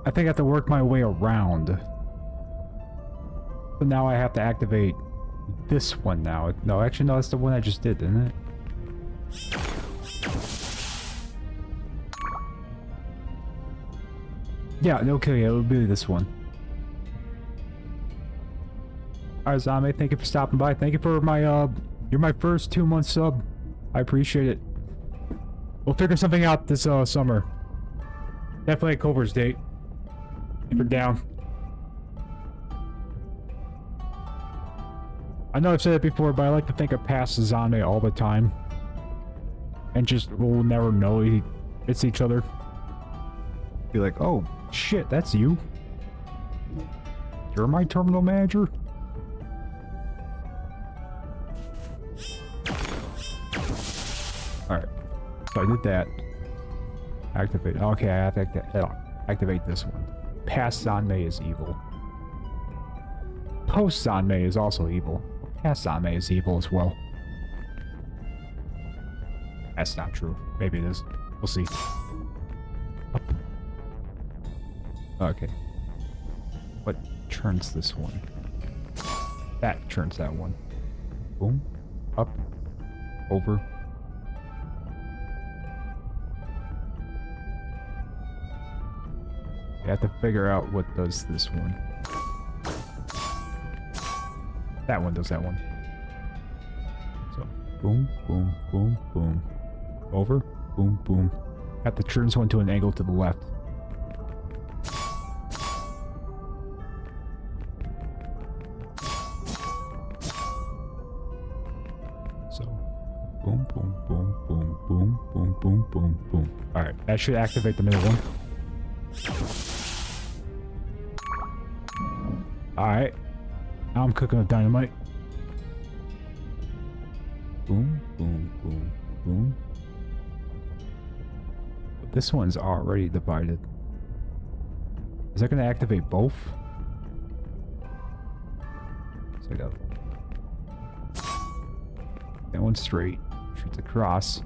I think I have to work my way around. So now I have to activate this one now. No, actually, no, that's the one I just did, isn't it? Yeah, okay, it would be this one. Alright, Zombie, thank you for stopping by. Thank you for my, you're my first 2-month sub. I appreciate it. We'll figure something out this, summer. Definitely a Culver's date. If you're down. I know I've said it before, but I like to think of past Zombie all the time. And just, we'll never know it's each other. Be like, oh, shit, that's you. You're my terminal manager? Alright. So I did that. Activate. Okay, I have to activate this one. Past Zanmei is evil. Post Zanmei is also evil. Past Zanmei is evil as well. That's not true. Maybe it is. We'll see. Up. Okay. What turns this one? That turns that one. Boom. Up. Over. I have to figure out what does this one. That one does that one. So, boom, boom, boom, boom. Over, boom, boom. Have to turn this one to an angle to the left. So, boom, boom, boom, boom, boom, boom, boom, boom, boom. Alright, that should activate the middle one. Alright. Now I'm cooking with dynamite. Boom, boom, boom, boom. But this one's already divided. Is that going to activate both? So I got that one straight. Shoots across.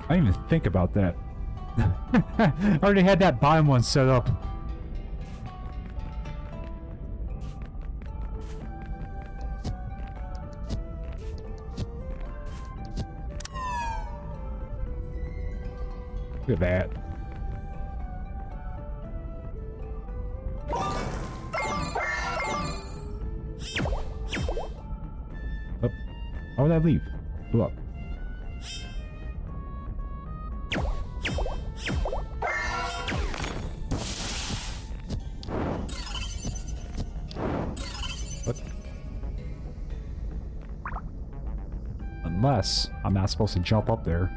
I didn't even think about that. I already had that bottom one set up. Look at that. Up. How would I leave? Go up. What? Unless I'm not supposed to jump up there.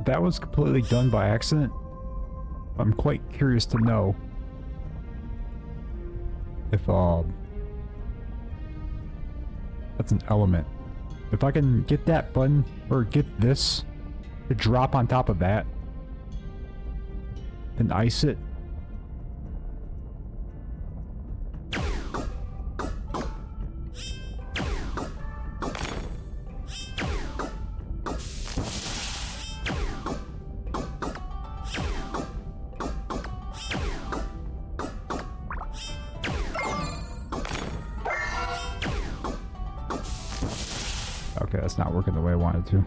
That was completely done by accident. I'm quite curious to know if that's an element. If I can get that button or get this to drop on top of that, then ice it. Okay, that's not working the way I wanted to.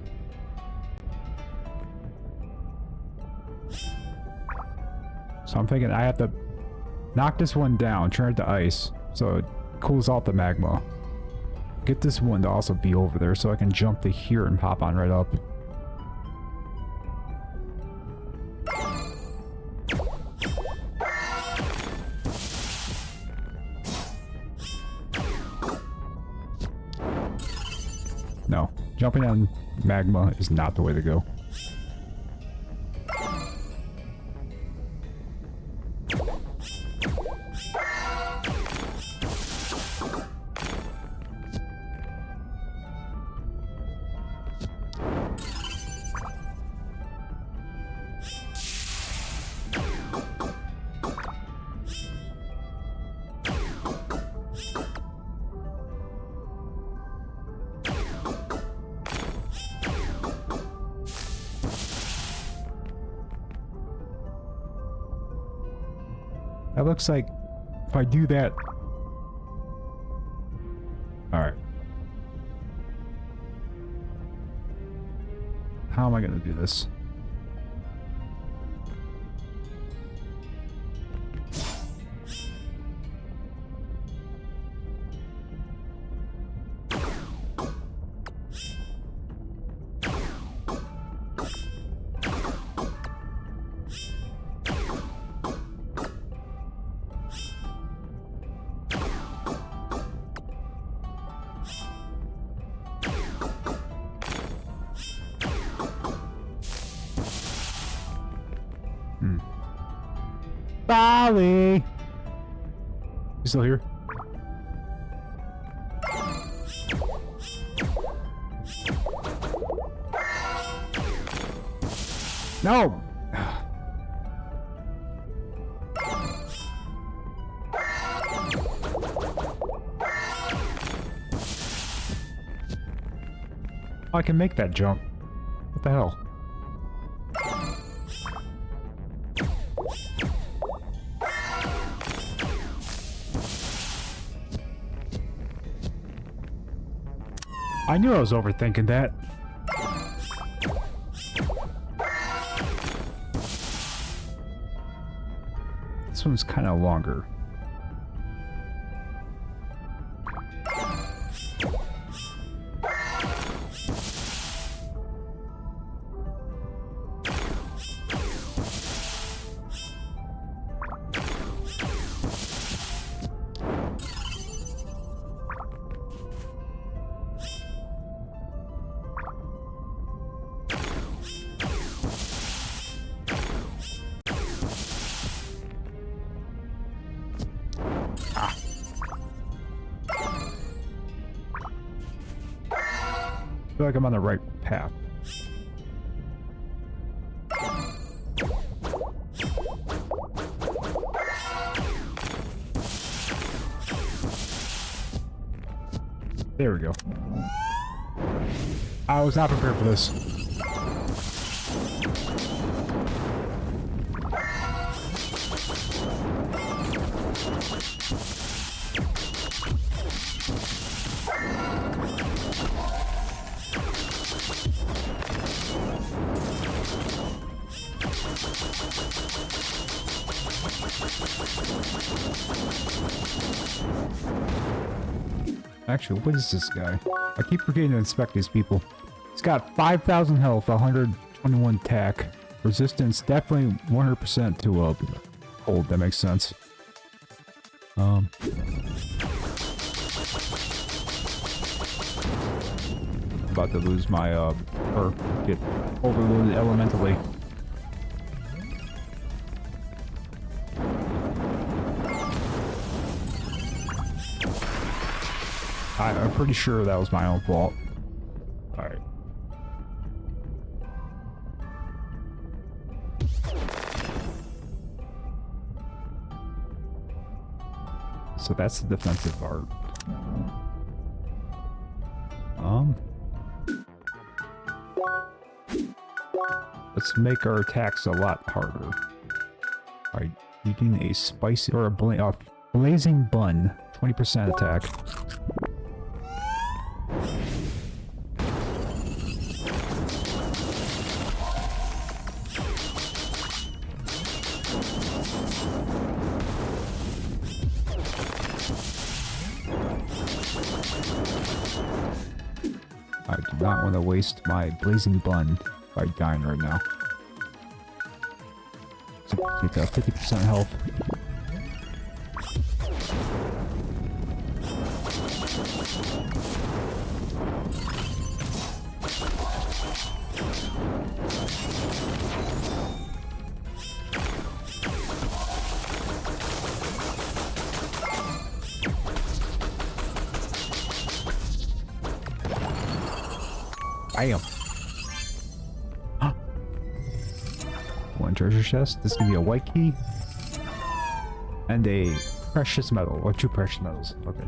So I'm thinking I have to knock this one down, turn it to ice, so it cools out the magma. Get this one to also be over there so I can jump to here and pop on right up. No, jumping on magma is not the way to go. That looks like if I do that... Alright. How am I going to do this? Bali! You still here? No! I can make that jump. What the hell? I knew I was overthinking that. This one's kind of longer. I feel like I'm on the right path. There we go. I was not prepared for this. Actually, what is this guy? I keep forgetting to inspect these people. He's got 5,000 health, 121 attack. Resistance, definitely 100% to cold, that makes sense. About to lose my, or get overloaded elementally. I'm pretty sure that was my own fault. Alright. So that's the defensive part. Let's make our attacks a lot harder. By eating a spicy or a blazing bun. 20% attack. I do not want to waste my blazing bun by dying right now. So take 50% health. Bam. Huh. One treasure chest. This is gonna be a white key. And a precious metal. Or 2 precious metals. Okay.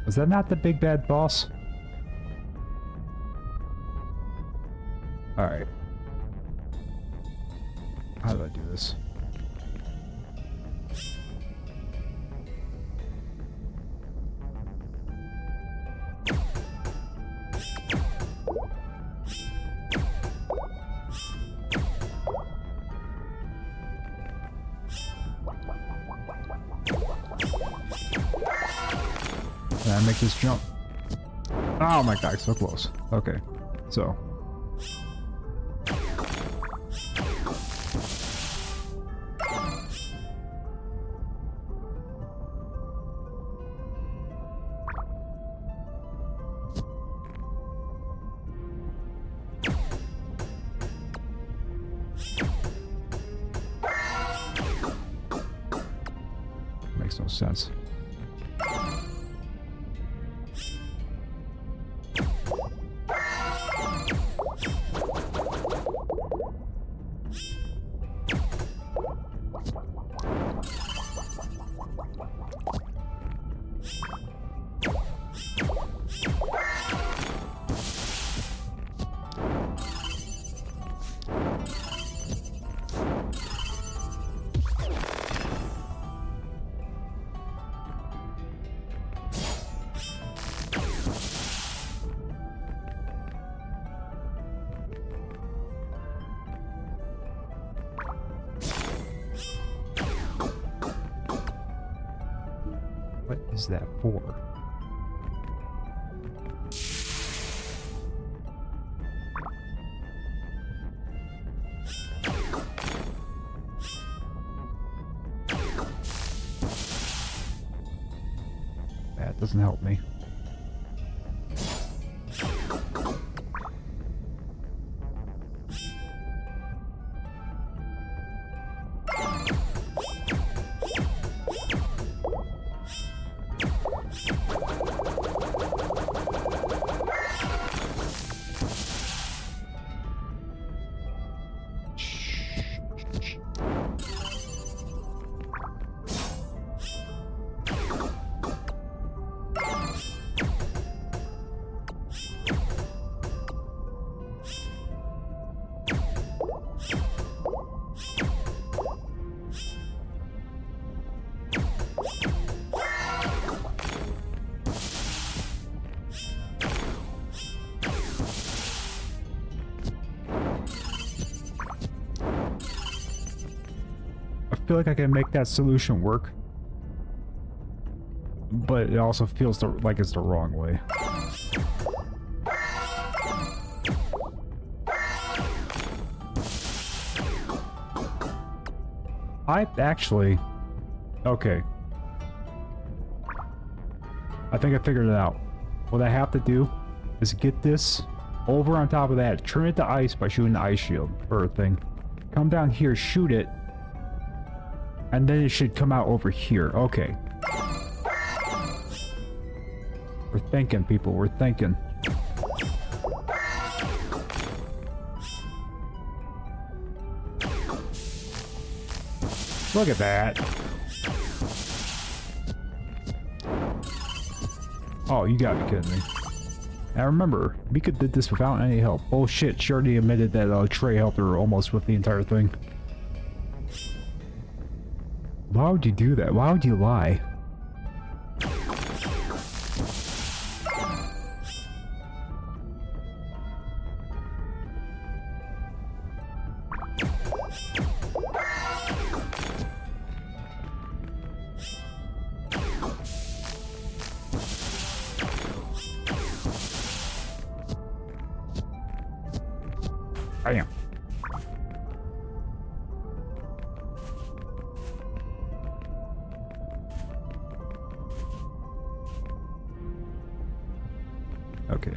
Was that not the big bad boss? Alright. How do I do this? Can I make this jump? Oh my god, so close. Okay, so. Makes no sense. is that for? That doesn't help me. I feel like I can make that solution work, but it also feels like it's the wrong way. Okay. I think I figured it out. What I have to do is get this over on top of that, turn it to ice by shooting the ice shield or thing. Come down here, shoot it, and then it should come out over here. Okay. We're thinking, people. We're thinking. Look at that. Oh, you gotta be kidding me. Now remember, Mika did this without any help. Oh shit, she already admitted that Trey helped her almost with the entire thing. Why would you do that? Why would you lie? Damn. Okay.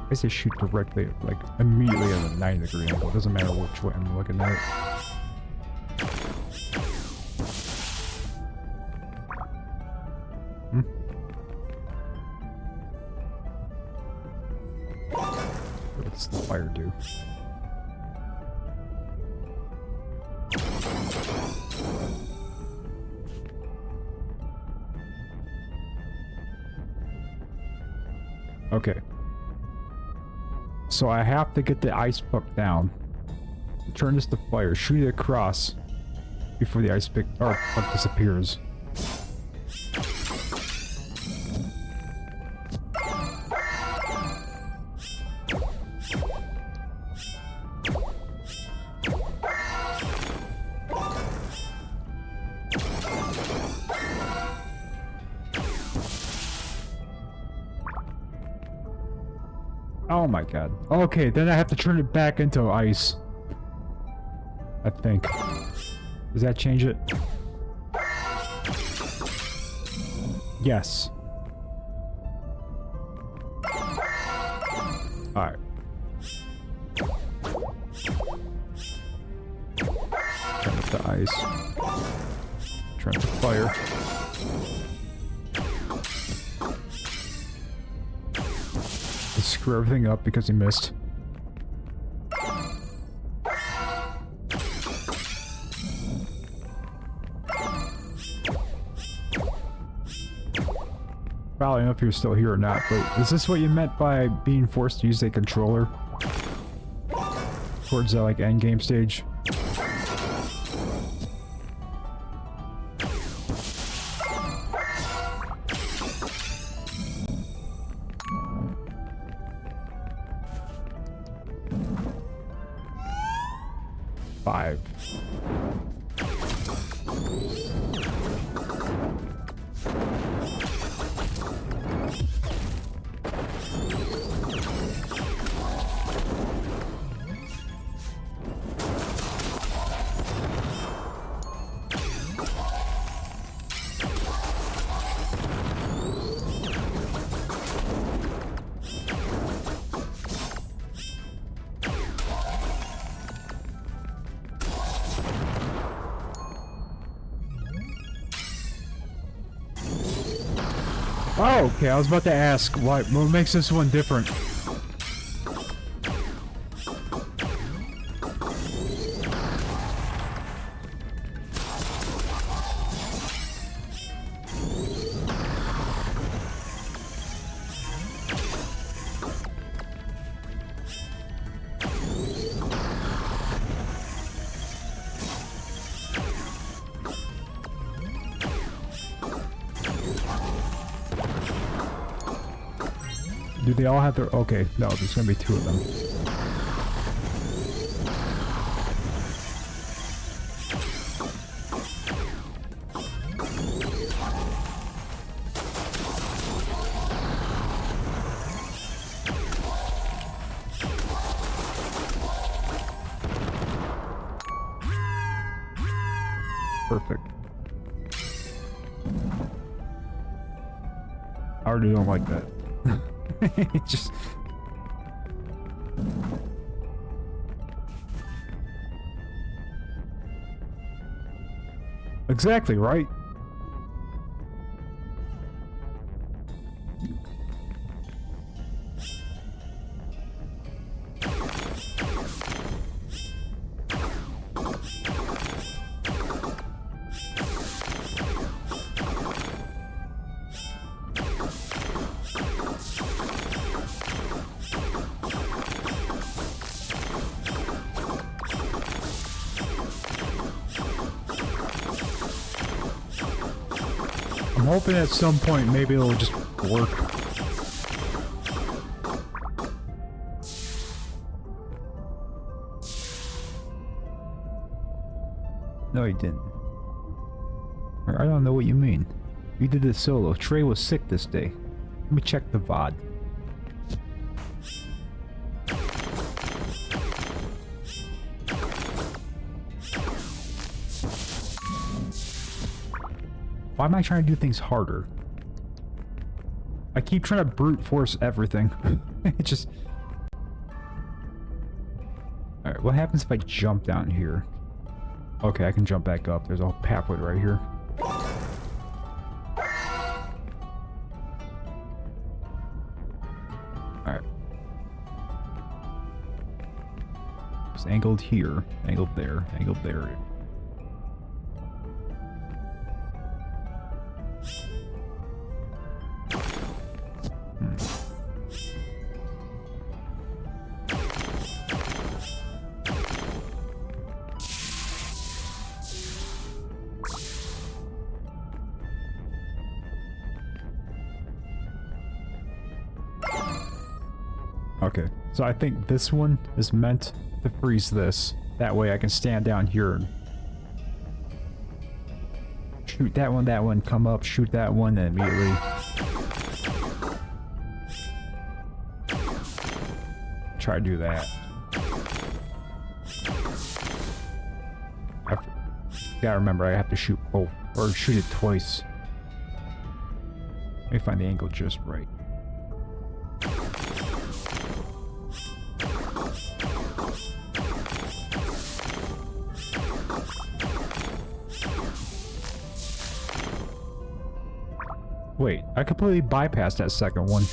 I say shoot directly, like immediately at a 90-degree angle. It doesn't matter which way I'm looking at it. What does the fire do? Okay. So I have to get the ice puck down, turn this to fire, shoot it across before the ice puck disappears. Oh my god. Okay, then I have to turn it back into ice. I think. Does that change it? Yes. Alright. Turn it to ice. Turn it to fire. Screw everything up because he missed. I don't know if you're still here or not, but is this what you meant by being forced to use a controller? Towards the, like, end game stage? Five. Oh, okay, I was about to ask what makes this one different. Do they all have their... Okay, no, there's gonna be two of them. Perfect. I already don't like that. It just... Exactly, right? I'm hoping at some point maybe it'll just work. No, he didn't. I don't know what you mean. You did it solo. Trey was sick this day. Let me check the VOD. Why am I trying to do things harder? I keep trying to brute force everything. It just... Alright, what happens if I jump down here? Okay, I can jump back up. There's a pathway right here. Alright. It's angled here, angled there, angled there. Okay, so I think this one is meant to freeze this. That way I can stand down here and shoot that one, come up, shoot that one, and immediately... try to do that. I gotta remember, I have to shoot both, or shoot it twice. Let me find the angle just right. Wait, I completely bypassed that second one.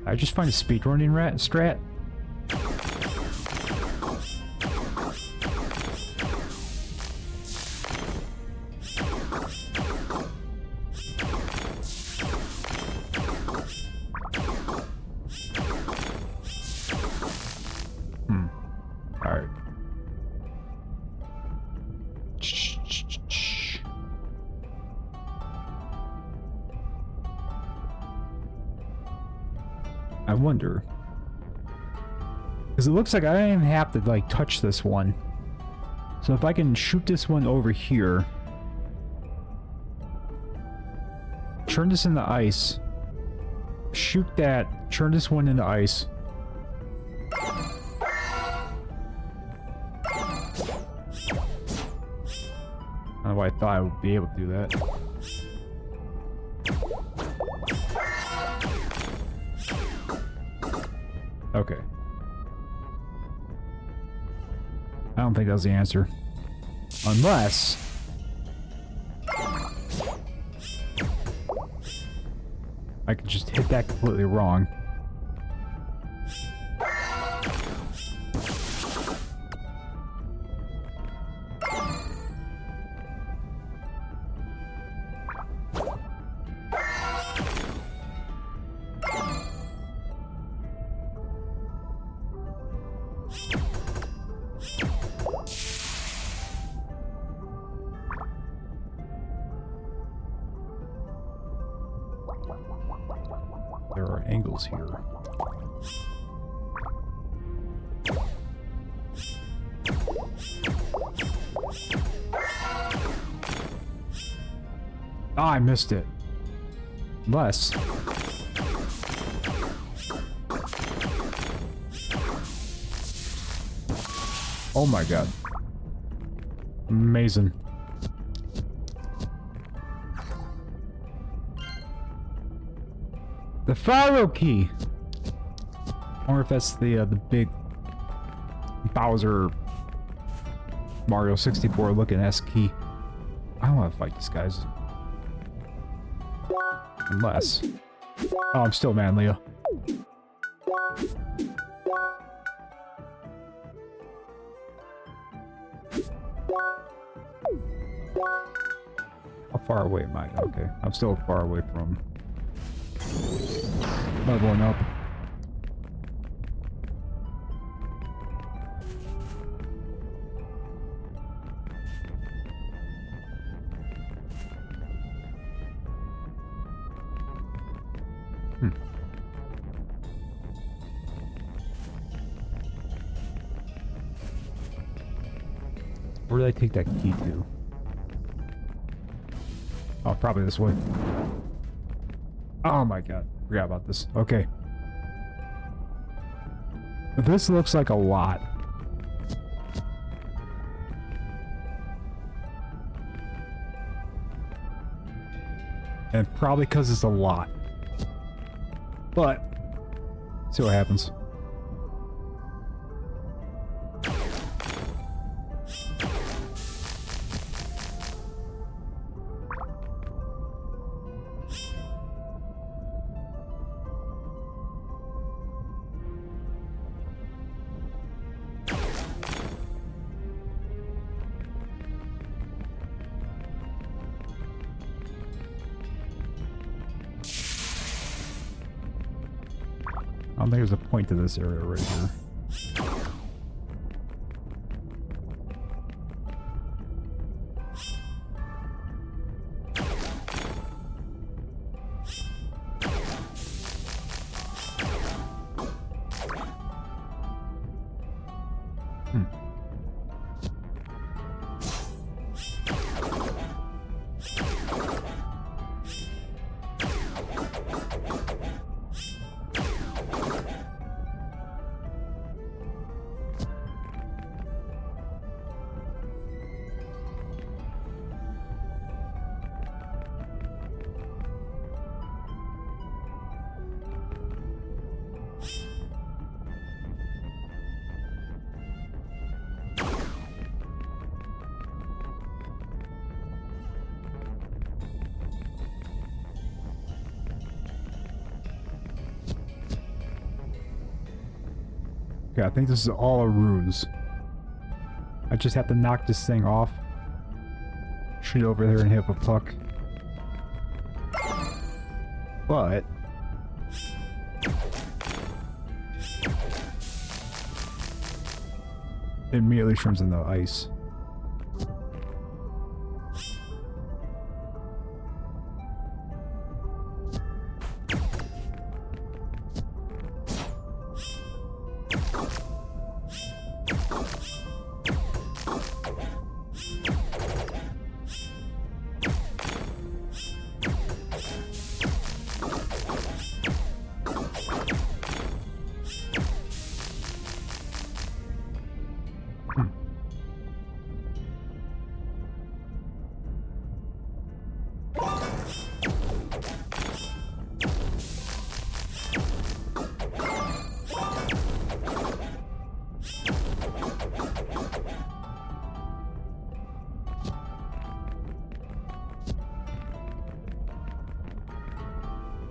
I just find a speedrunning strat. I wonder. Because it looks like I don't even have to, like, touch this one. So if I can shoot this one over here. Turn this into ice. Shoot that. Turn this one into ice. I don't know why I thought I would be able to do that. Okay. I don't think that was the answer. Unless... I could just hit that completely wrong. There are angles here. Ah, I missed it. Unless... Oh my god. Amazing. The Pharaoh key. I wonder if that's the big Bowser Mario 64 looking S key. I don't want to fight these guys. Unless... Oh, I'm still mad, Leo. How far away am I? Okay, I'm still far away from... leveling up. Where did I take that key to? Oh, probably this way. Oh my god. Forgot about this. Okay. This looks like a lot. And probably because it's a lot. But, see what happens. I don't think there's a point to this area right here. Okay, I think this is all a ruse. I just have to knock this thing off. Shoot over there and hit a puck. But... it immediately turns into ice.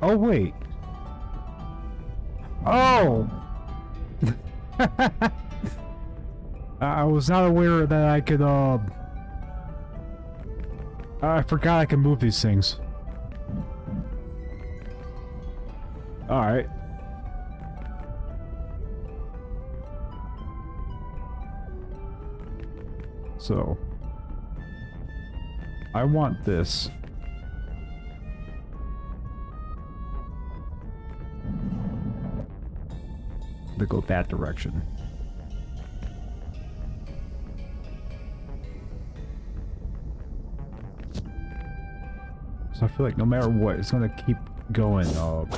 Oh, wait. Oh! I was not aware that I could, I forgot I can move these things. Alright. So, I want this. To go that direction. So I feel like no matter what, it's gonna keep going up.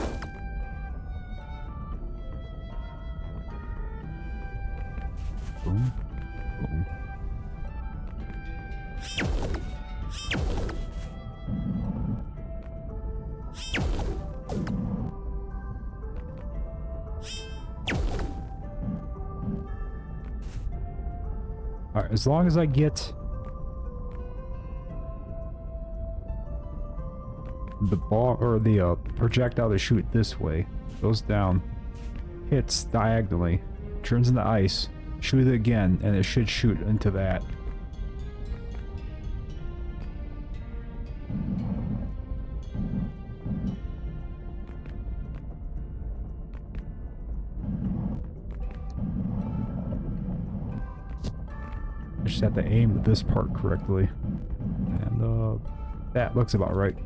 Boom. Boom. Alright, as long as I get the ball or the projectile to shoot this way, goes down, hits diagonally, turns into ice, shoot it again, and it should shoot into that. I just have to aim this part correctly. And that looks about right.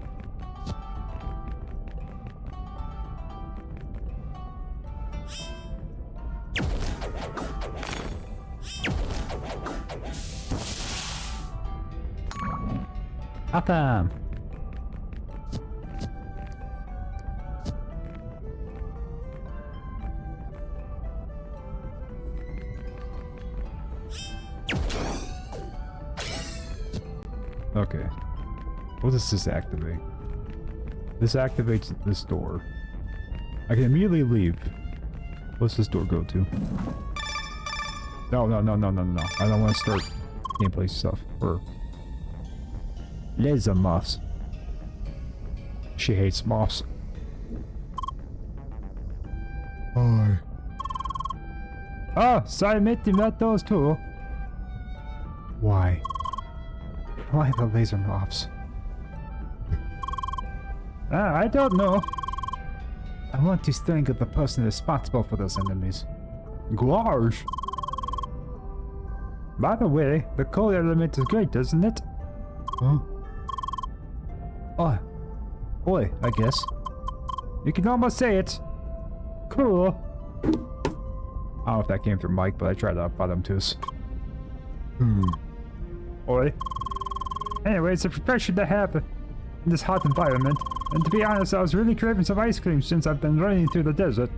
Awesome. Okay. What does this activate? This activates this door. I can immediately leave. What's this door go to? No. I don't want to start gameplay stuff. Or laser moths. She hates moths. Hi. Oh, so I met you met those two. Why? Why the laser moths? I don't know. I want to strangle the person responsible for those enemies. Gosh. By the way, the cold element is great, isn't it? Huh? Oh. Boy, I guess. You can almost say it. Cool. I don't know if that came through mic, but I tried to bottom twos. Oi. Anyway, it's a refreshing to have in this hot environment. And to be honest, I was really craving some ice cream since I've been running through the desert.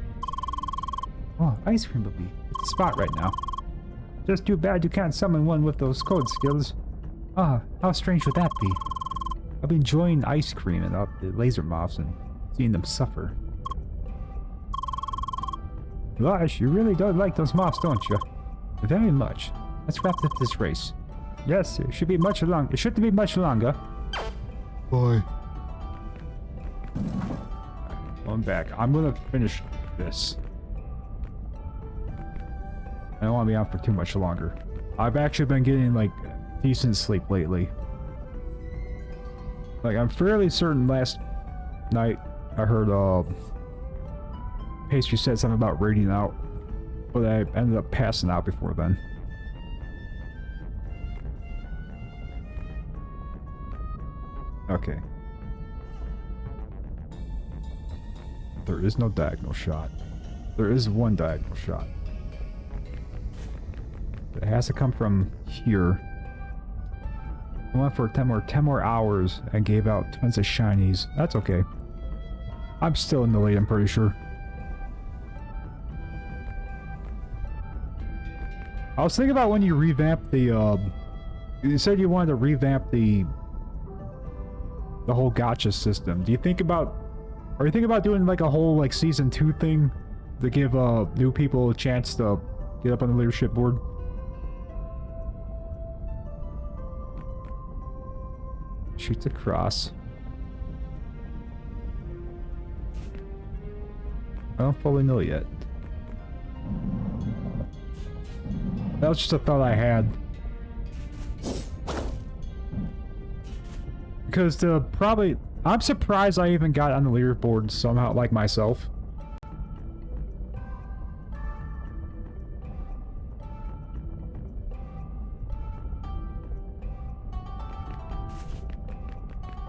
Oh, ice cream would be the spot right now. Just too bad you can't summon one with those code skills. Ah, how strange would that be? I've been enjoying ice cream and the laser moths and seeing them suffer. Gosh, you really don't like those moths, don't you? Very much. Let's wrap up this race. Yes, it should be much long. It shouldn't be much longer. Boy. I'm back. I'm gonna finish this. I don't want to be on for too much longer. I've actually been getting like decent sleep lately. Like I'm fairly certain last night I heard Pastry said something about raiding out, but I ended up passing out before then. Okay. There is no diagonal shot. There is one diagonal shot. It has to come from here. I went for 10 more hours and gave out tons of shinies. That's okay. I'm still in the lead, I'm pretty sure. I was thinking about when you revamp the, you said you wanted to revamp the whole gacha system. Do you think about, are you thinking about doing like a whole like season 2 thing to give new people a chance to get up on the leadership board? Shoots across. I don't fully know yet. That was just a thought I had. Because I'm surprised I even got on the leaderboard somehow, like myself.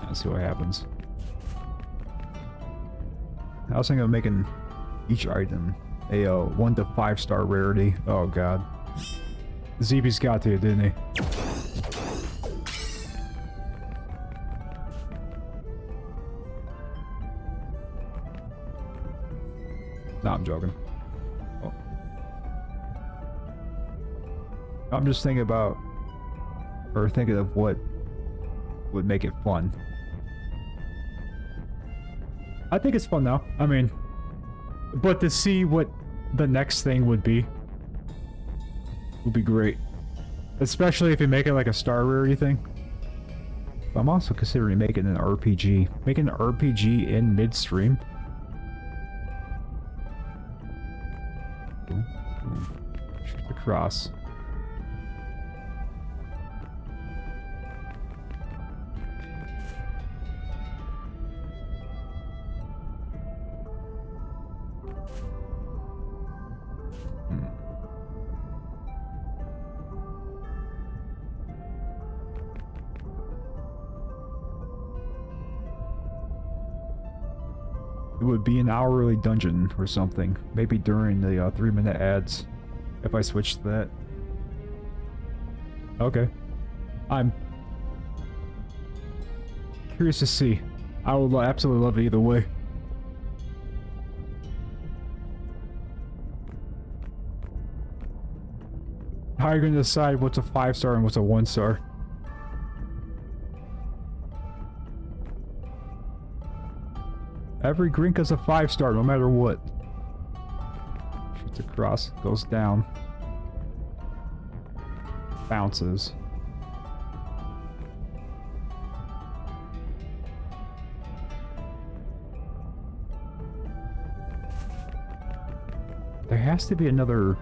Let's see what happens. I was thinking of making each item a 1 to 5 star rarity. Oh god. ZB's got to, didn't he? No, I'm joking. Oh. I'm just thinking about, or thinking of what would make it fun. I think it's fun now. I mean, but to see what the next thing would be great. Especially if you make it like a star rarity thing. But I'm also considering making an RPG. Making an RPG in midstream. Shoot the cross. It would be an hourly dungeon or something. Maybe during the 3-minute ads. If I switch to that. Okay. I'm curious to see. I would absolutely love it either way. How are you going to decide what's a 5-star and what's a 1-star? Every Grinka's a 5-star, no matter what. Shoots across, goes down. Bounces. There has to be another...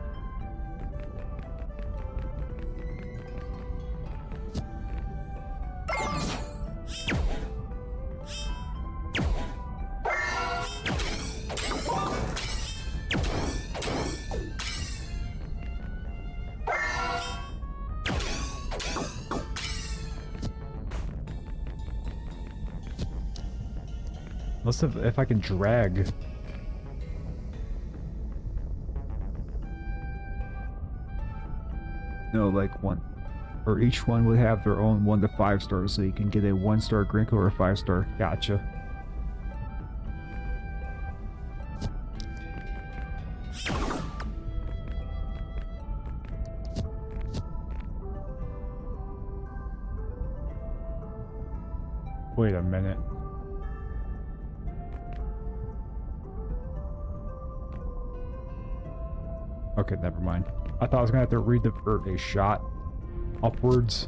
Unless if I can drag. No, like one. Or each one would have their own 1 to 5 stars, so you can get a 1-star Grinko or a 5-star. Gotcha. Wait a minute. Okay, never mind. I thought I was gonna have to redivert a shot upwards.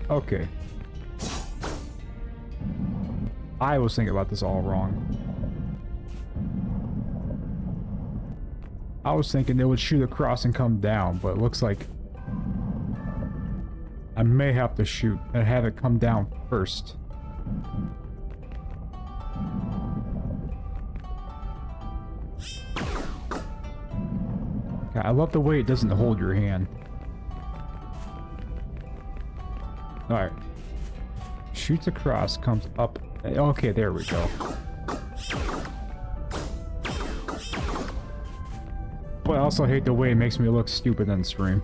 Okay. I was thinking about this all wrong. I was thinking it would shoot across and come down, but it looks like I may have to shoot and have it come down first. I love the way it doesn't hold your hand. Alright. Shoots across, comes up. Okay, there we go. But I also hate the way it makes me look stupid on stream.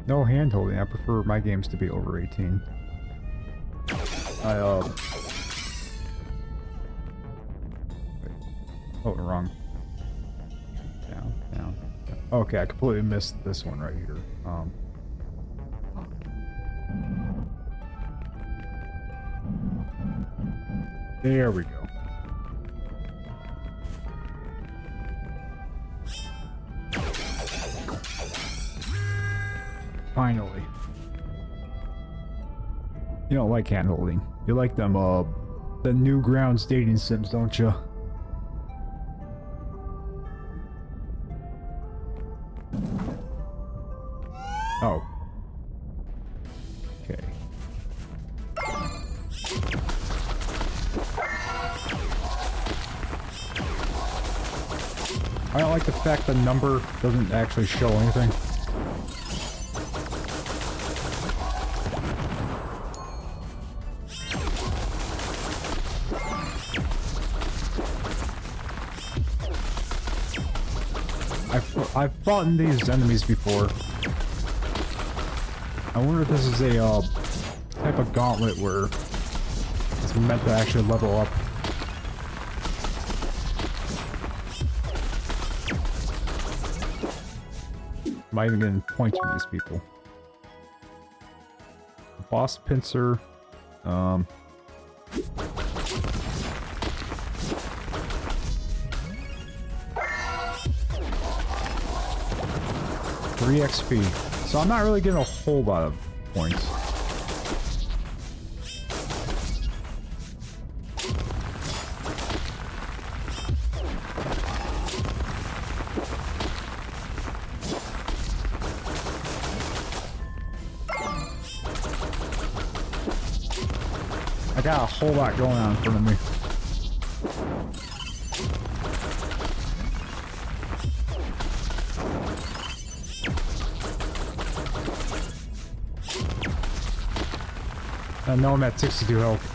No hand holding. I prefer my games to be over 18. Oh, wrong. Down, down. Okay, I completely missed this one right here. There we go. Finally. You don't like hand-holding. You like them, the Newgrounds dating sims, don't you? Oh. Okay. I don't like the fact the number doesn't actually show anything. I've fought in these enemies before. I wonder if this is a type of gauntlet where it's meant to actually level up. Am I even getting points from these people? Boss pincer. 3 XP. So I'm not really getting a whole lot of points. I got a whole lot going on in front of me. I know I'm at 62 health.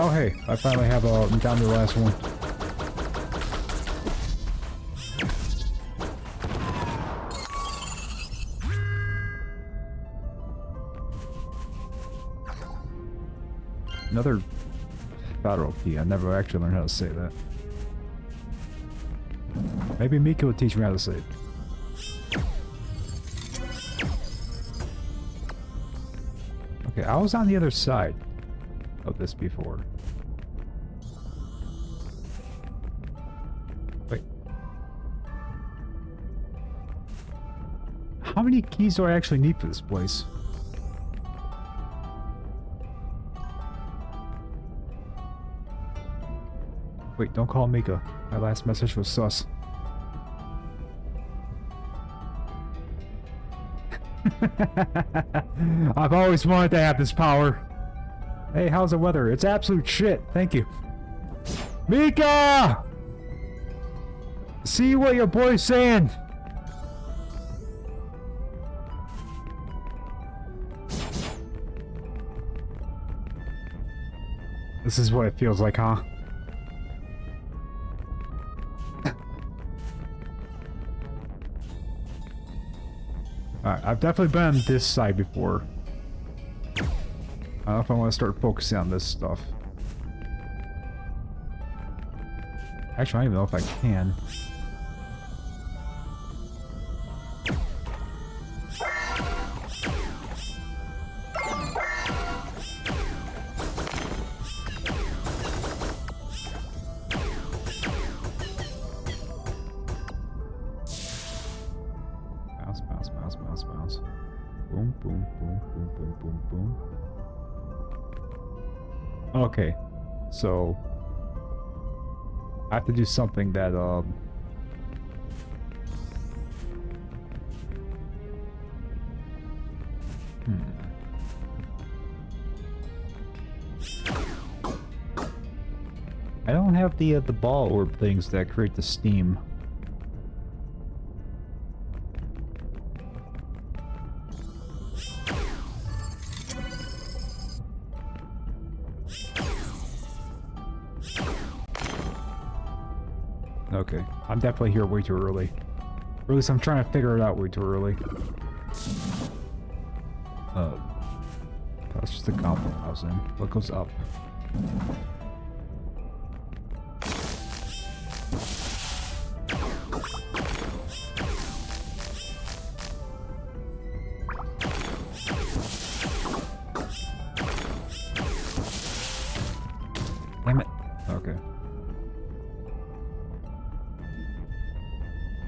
Oh hey, I finally have down to the last one. Another federal key. I never actually learned how to say that. Maybe Mika will teach me how to say it. Okay, I was on the other side of this before. Wait. How many keys do I actually need for this place? Wait, don't call Mika. My last message was sus. I've always wanted to have this power. Hey, how's the weather? It's absolute shit. Thank you. Mika! See what your boy's saying. This is what it feels like, huh? Alright, I've definitely been on this side before. I don't know if I want to start focusing on this stuff. Actually, I don't even know if I can. Bounce, bounce, bounce, bounce, bounce. Boom, boom, boom, boom, boom, boom, boom. Okay, so I have to do something that I don't have the ball orb things that create the steam. Okay. I'm definitely here way too early. Or at least I'm trying to figure it out way too early. That's just the goblin house in. What goes up? Damn it. Okay.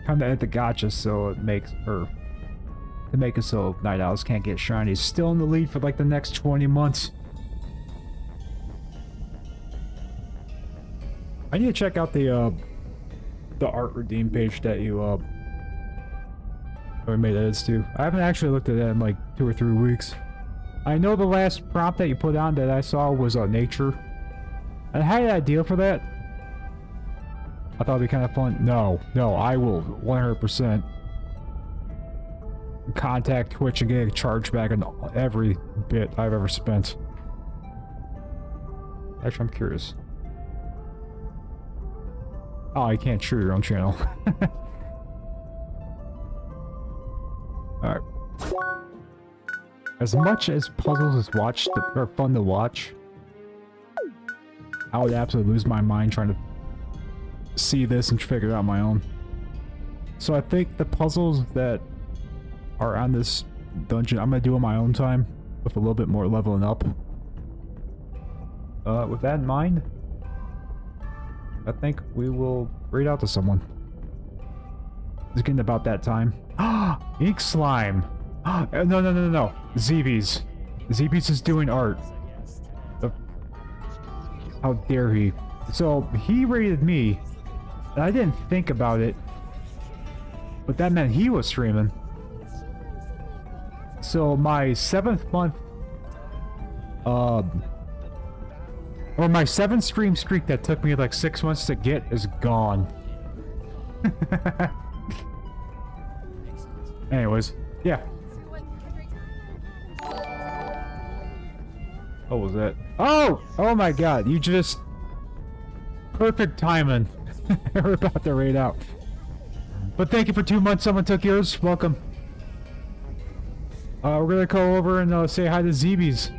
Kinda at the gotcha so it makes her to make it so Night Owls can't get shinies. Still in the lead for like the next 20 months. I need to check out the art redeem page that you made edits to. I haven't actually looked at that in like 2 or 3 weeks. I know the last prompt that you put on that I saw was nature. And I had an idea for that. I thought it'd be kind of fun. No, I will 100% contact Twitch and get a chargeback on every bit I've ever spent. Actually, I'm curious. Oh, you can't share your own channel. Alright. As much as puzzles are fun to watch, I would absolutely lose my mind trying to see this and figure it out on my own. So I think the puzzles that are on this dungeon, I'm gonna do on my own time with a little bit more leveling up. With that in mind, I think we will read out to someone. It's getting about that time. Ink slime. No. Zeebies. Zeebies is doing art. How dare he? So he rated me, and I didn't think about it, but that meant he was streaming. So my 7th month, or my 7th stream streak that took me like 6 months to get is gone. Anyways, yeah. What was that? Oh my god, you just... Perfect timing. We're about to raid out. But thank you for 2 months, someone took yours. Welcome. We're gonna go over and say hi to Zeebies,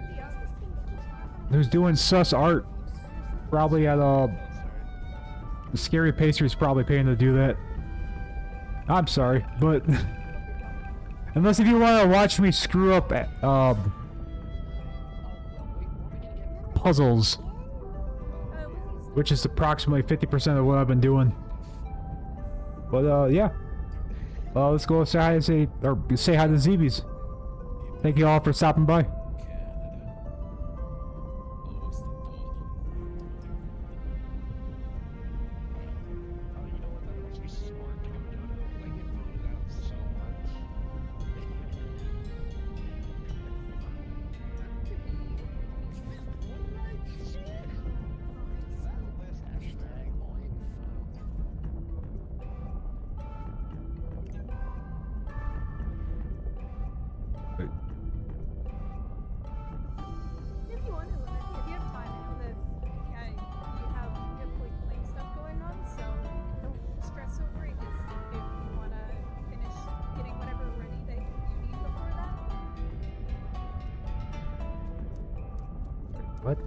who's doing sus art. Probably at the Scary Pastry's probably paying to do that. I'm sorry, but unless if you want to watch me screw up puzzles, which is approximately 50% of what I've been doing. But yeah, let's go say hi to Zeebies. Thank you all for stopping by. What?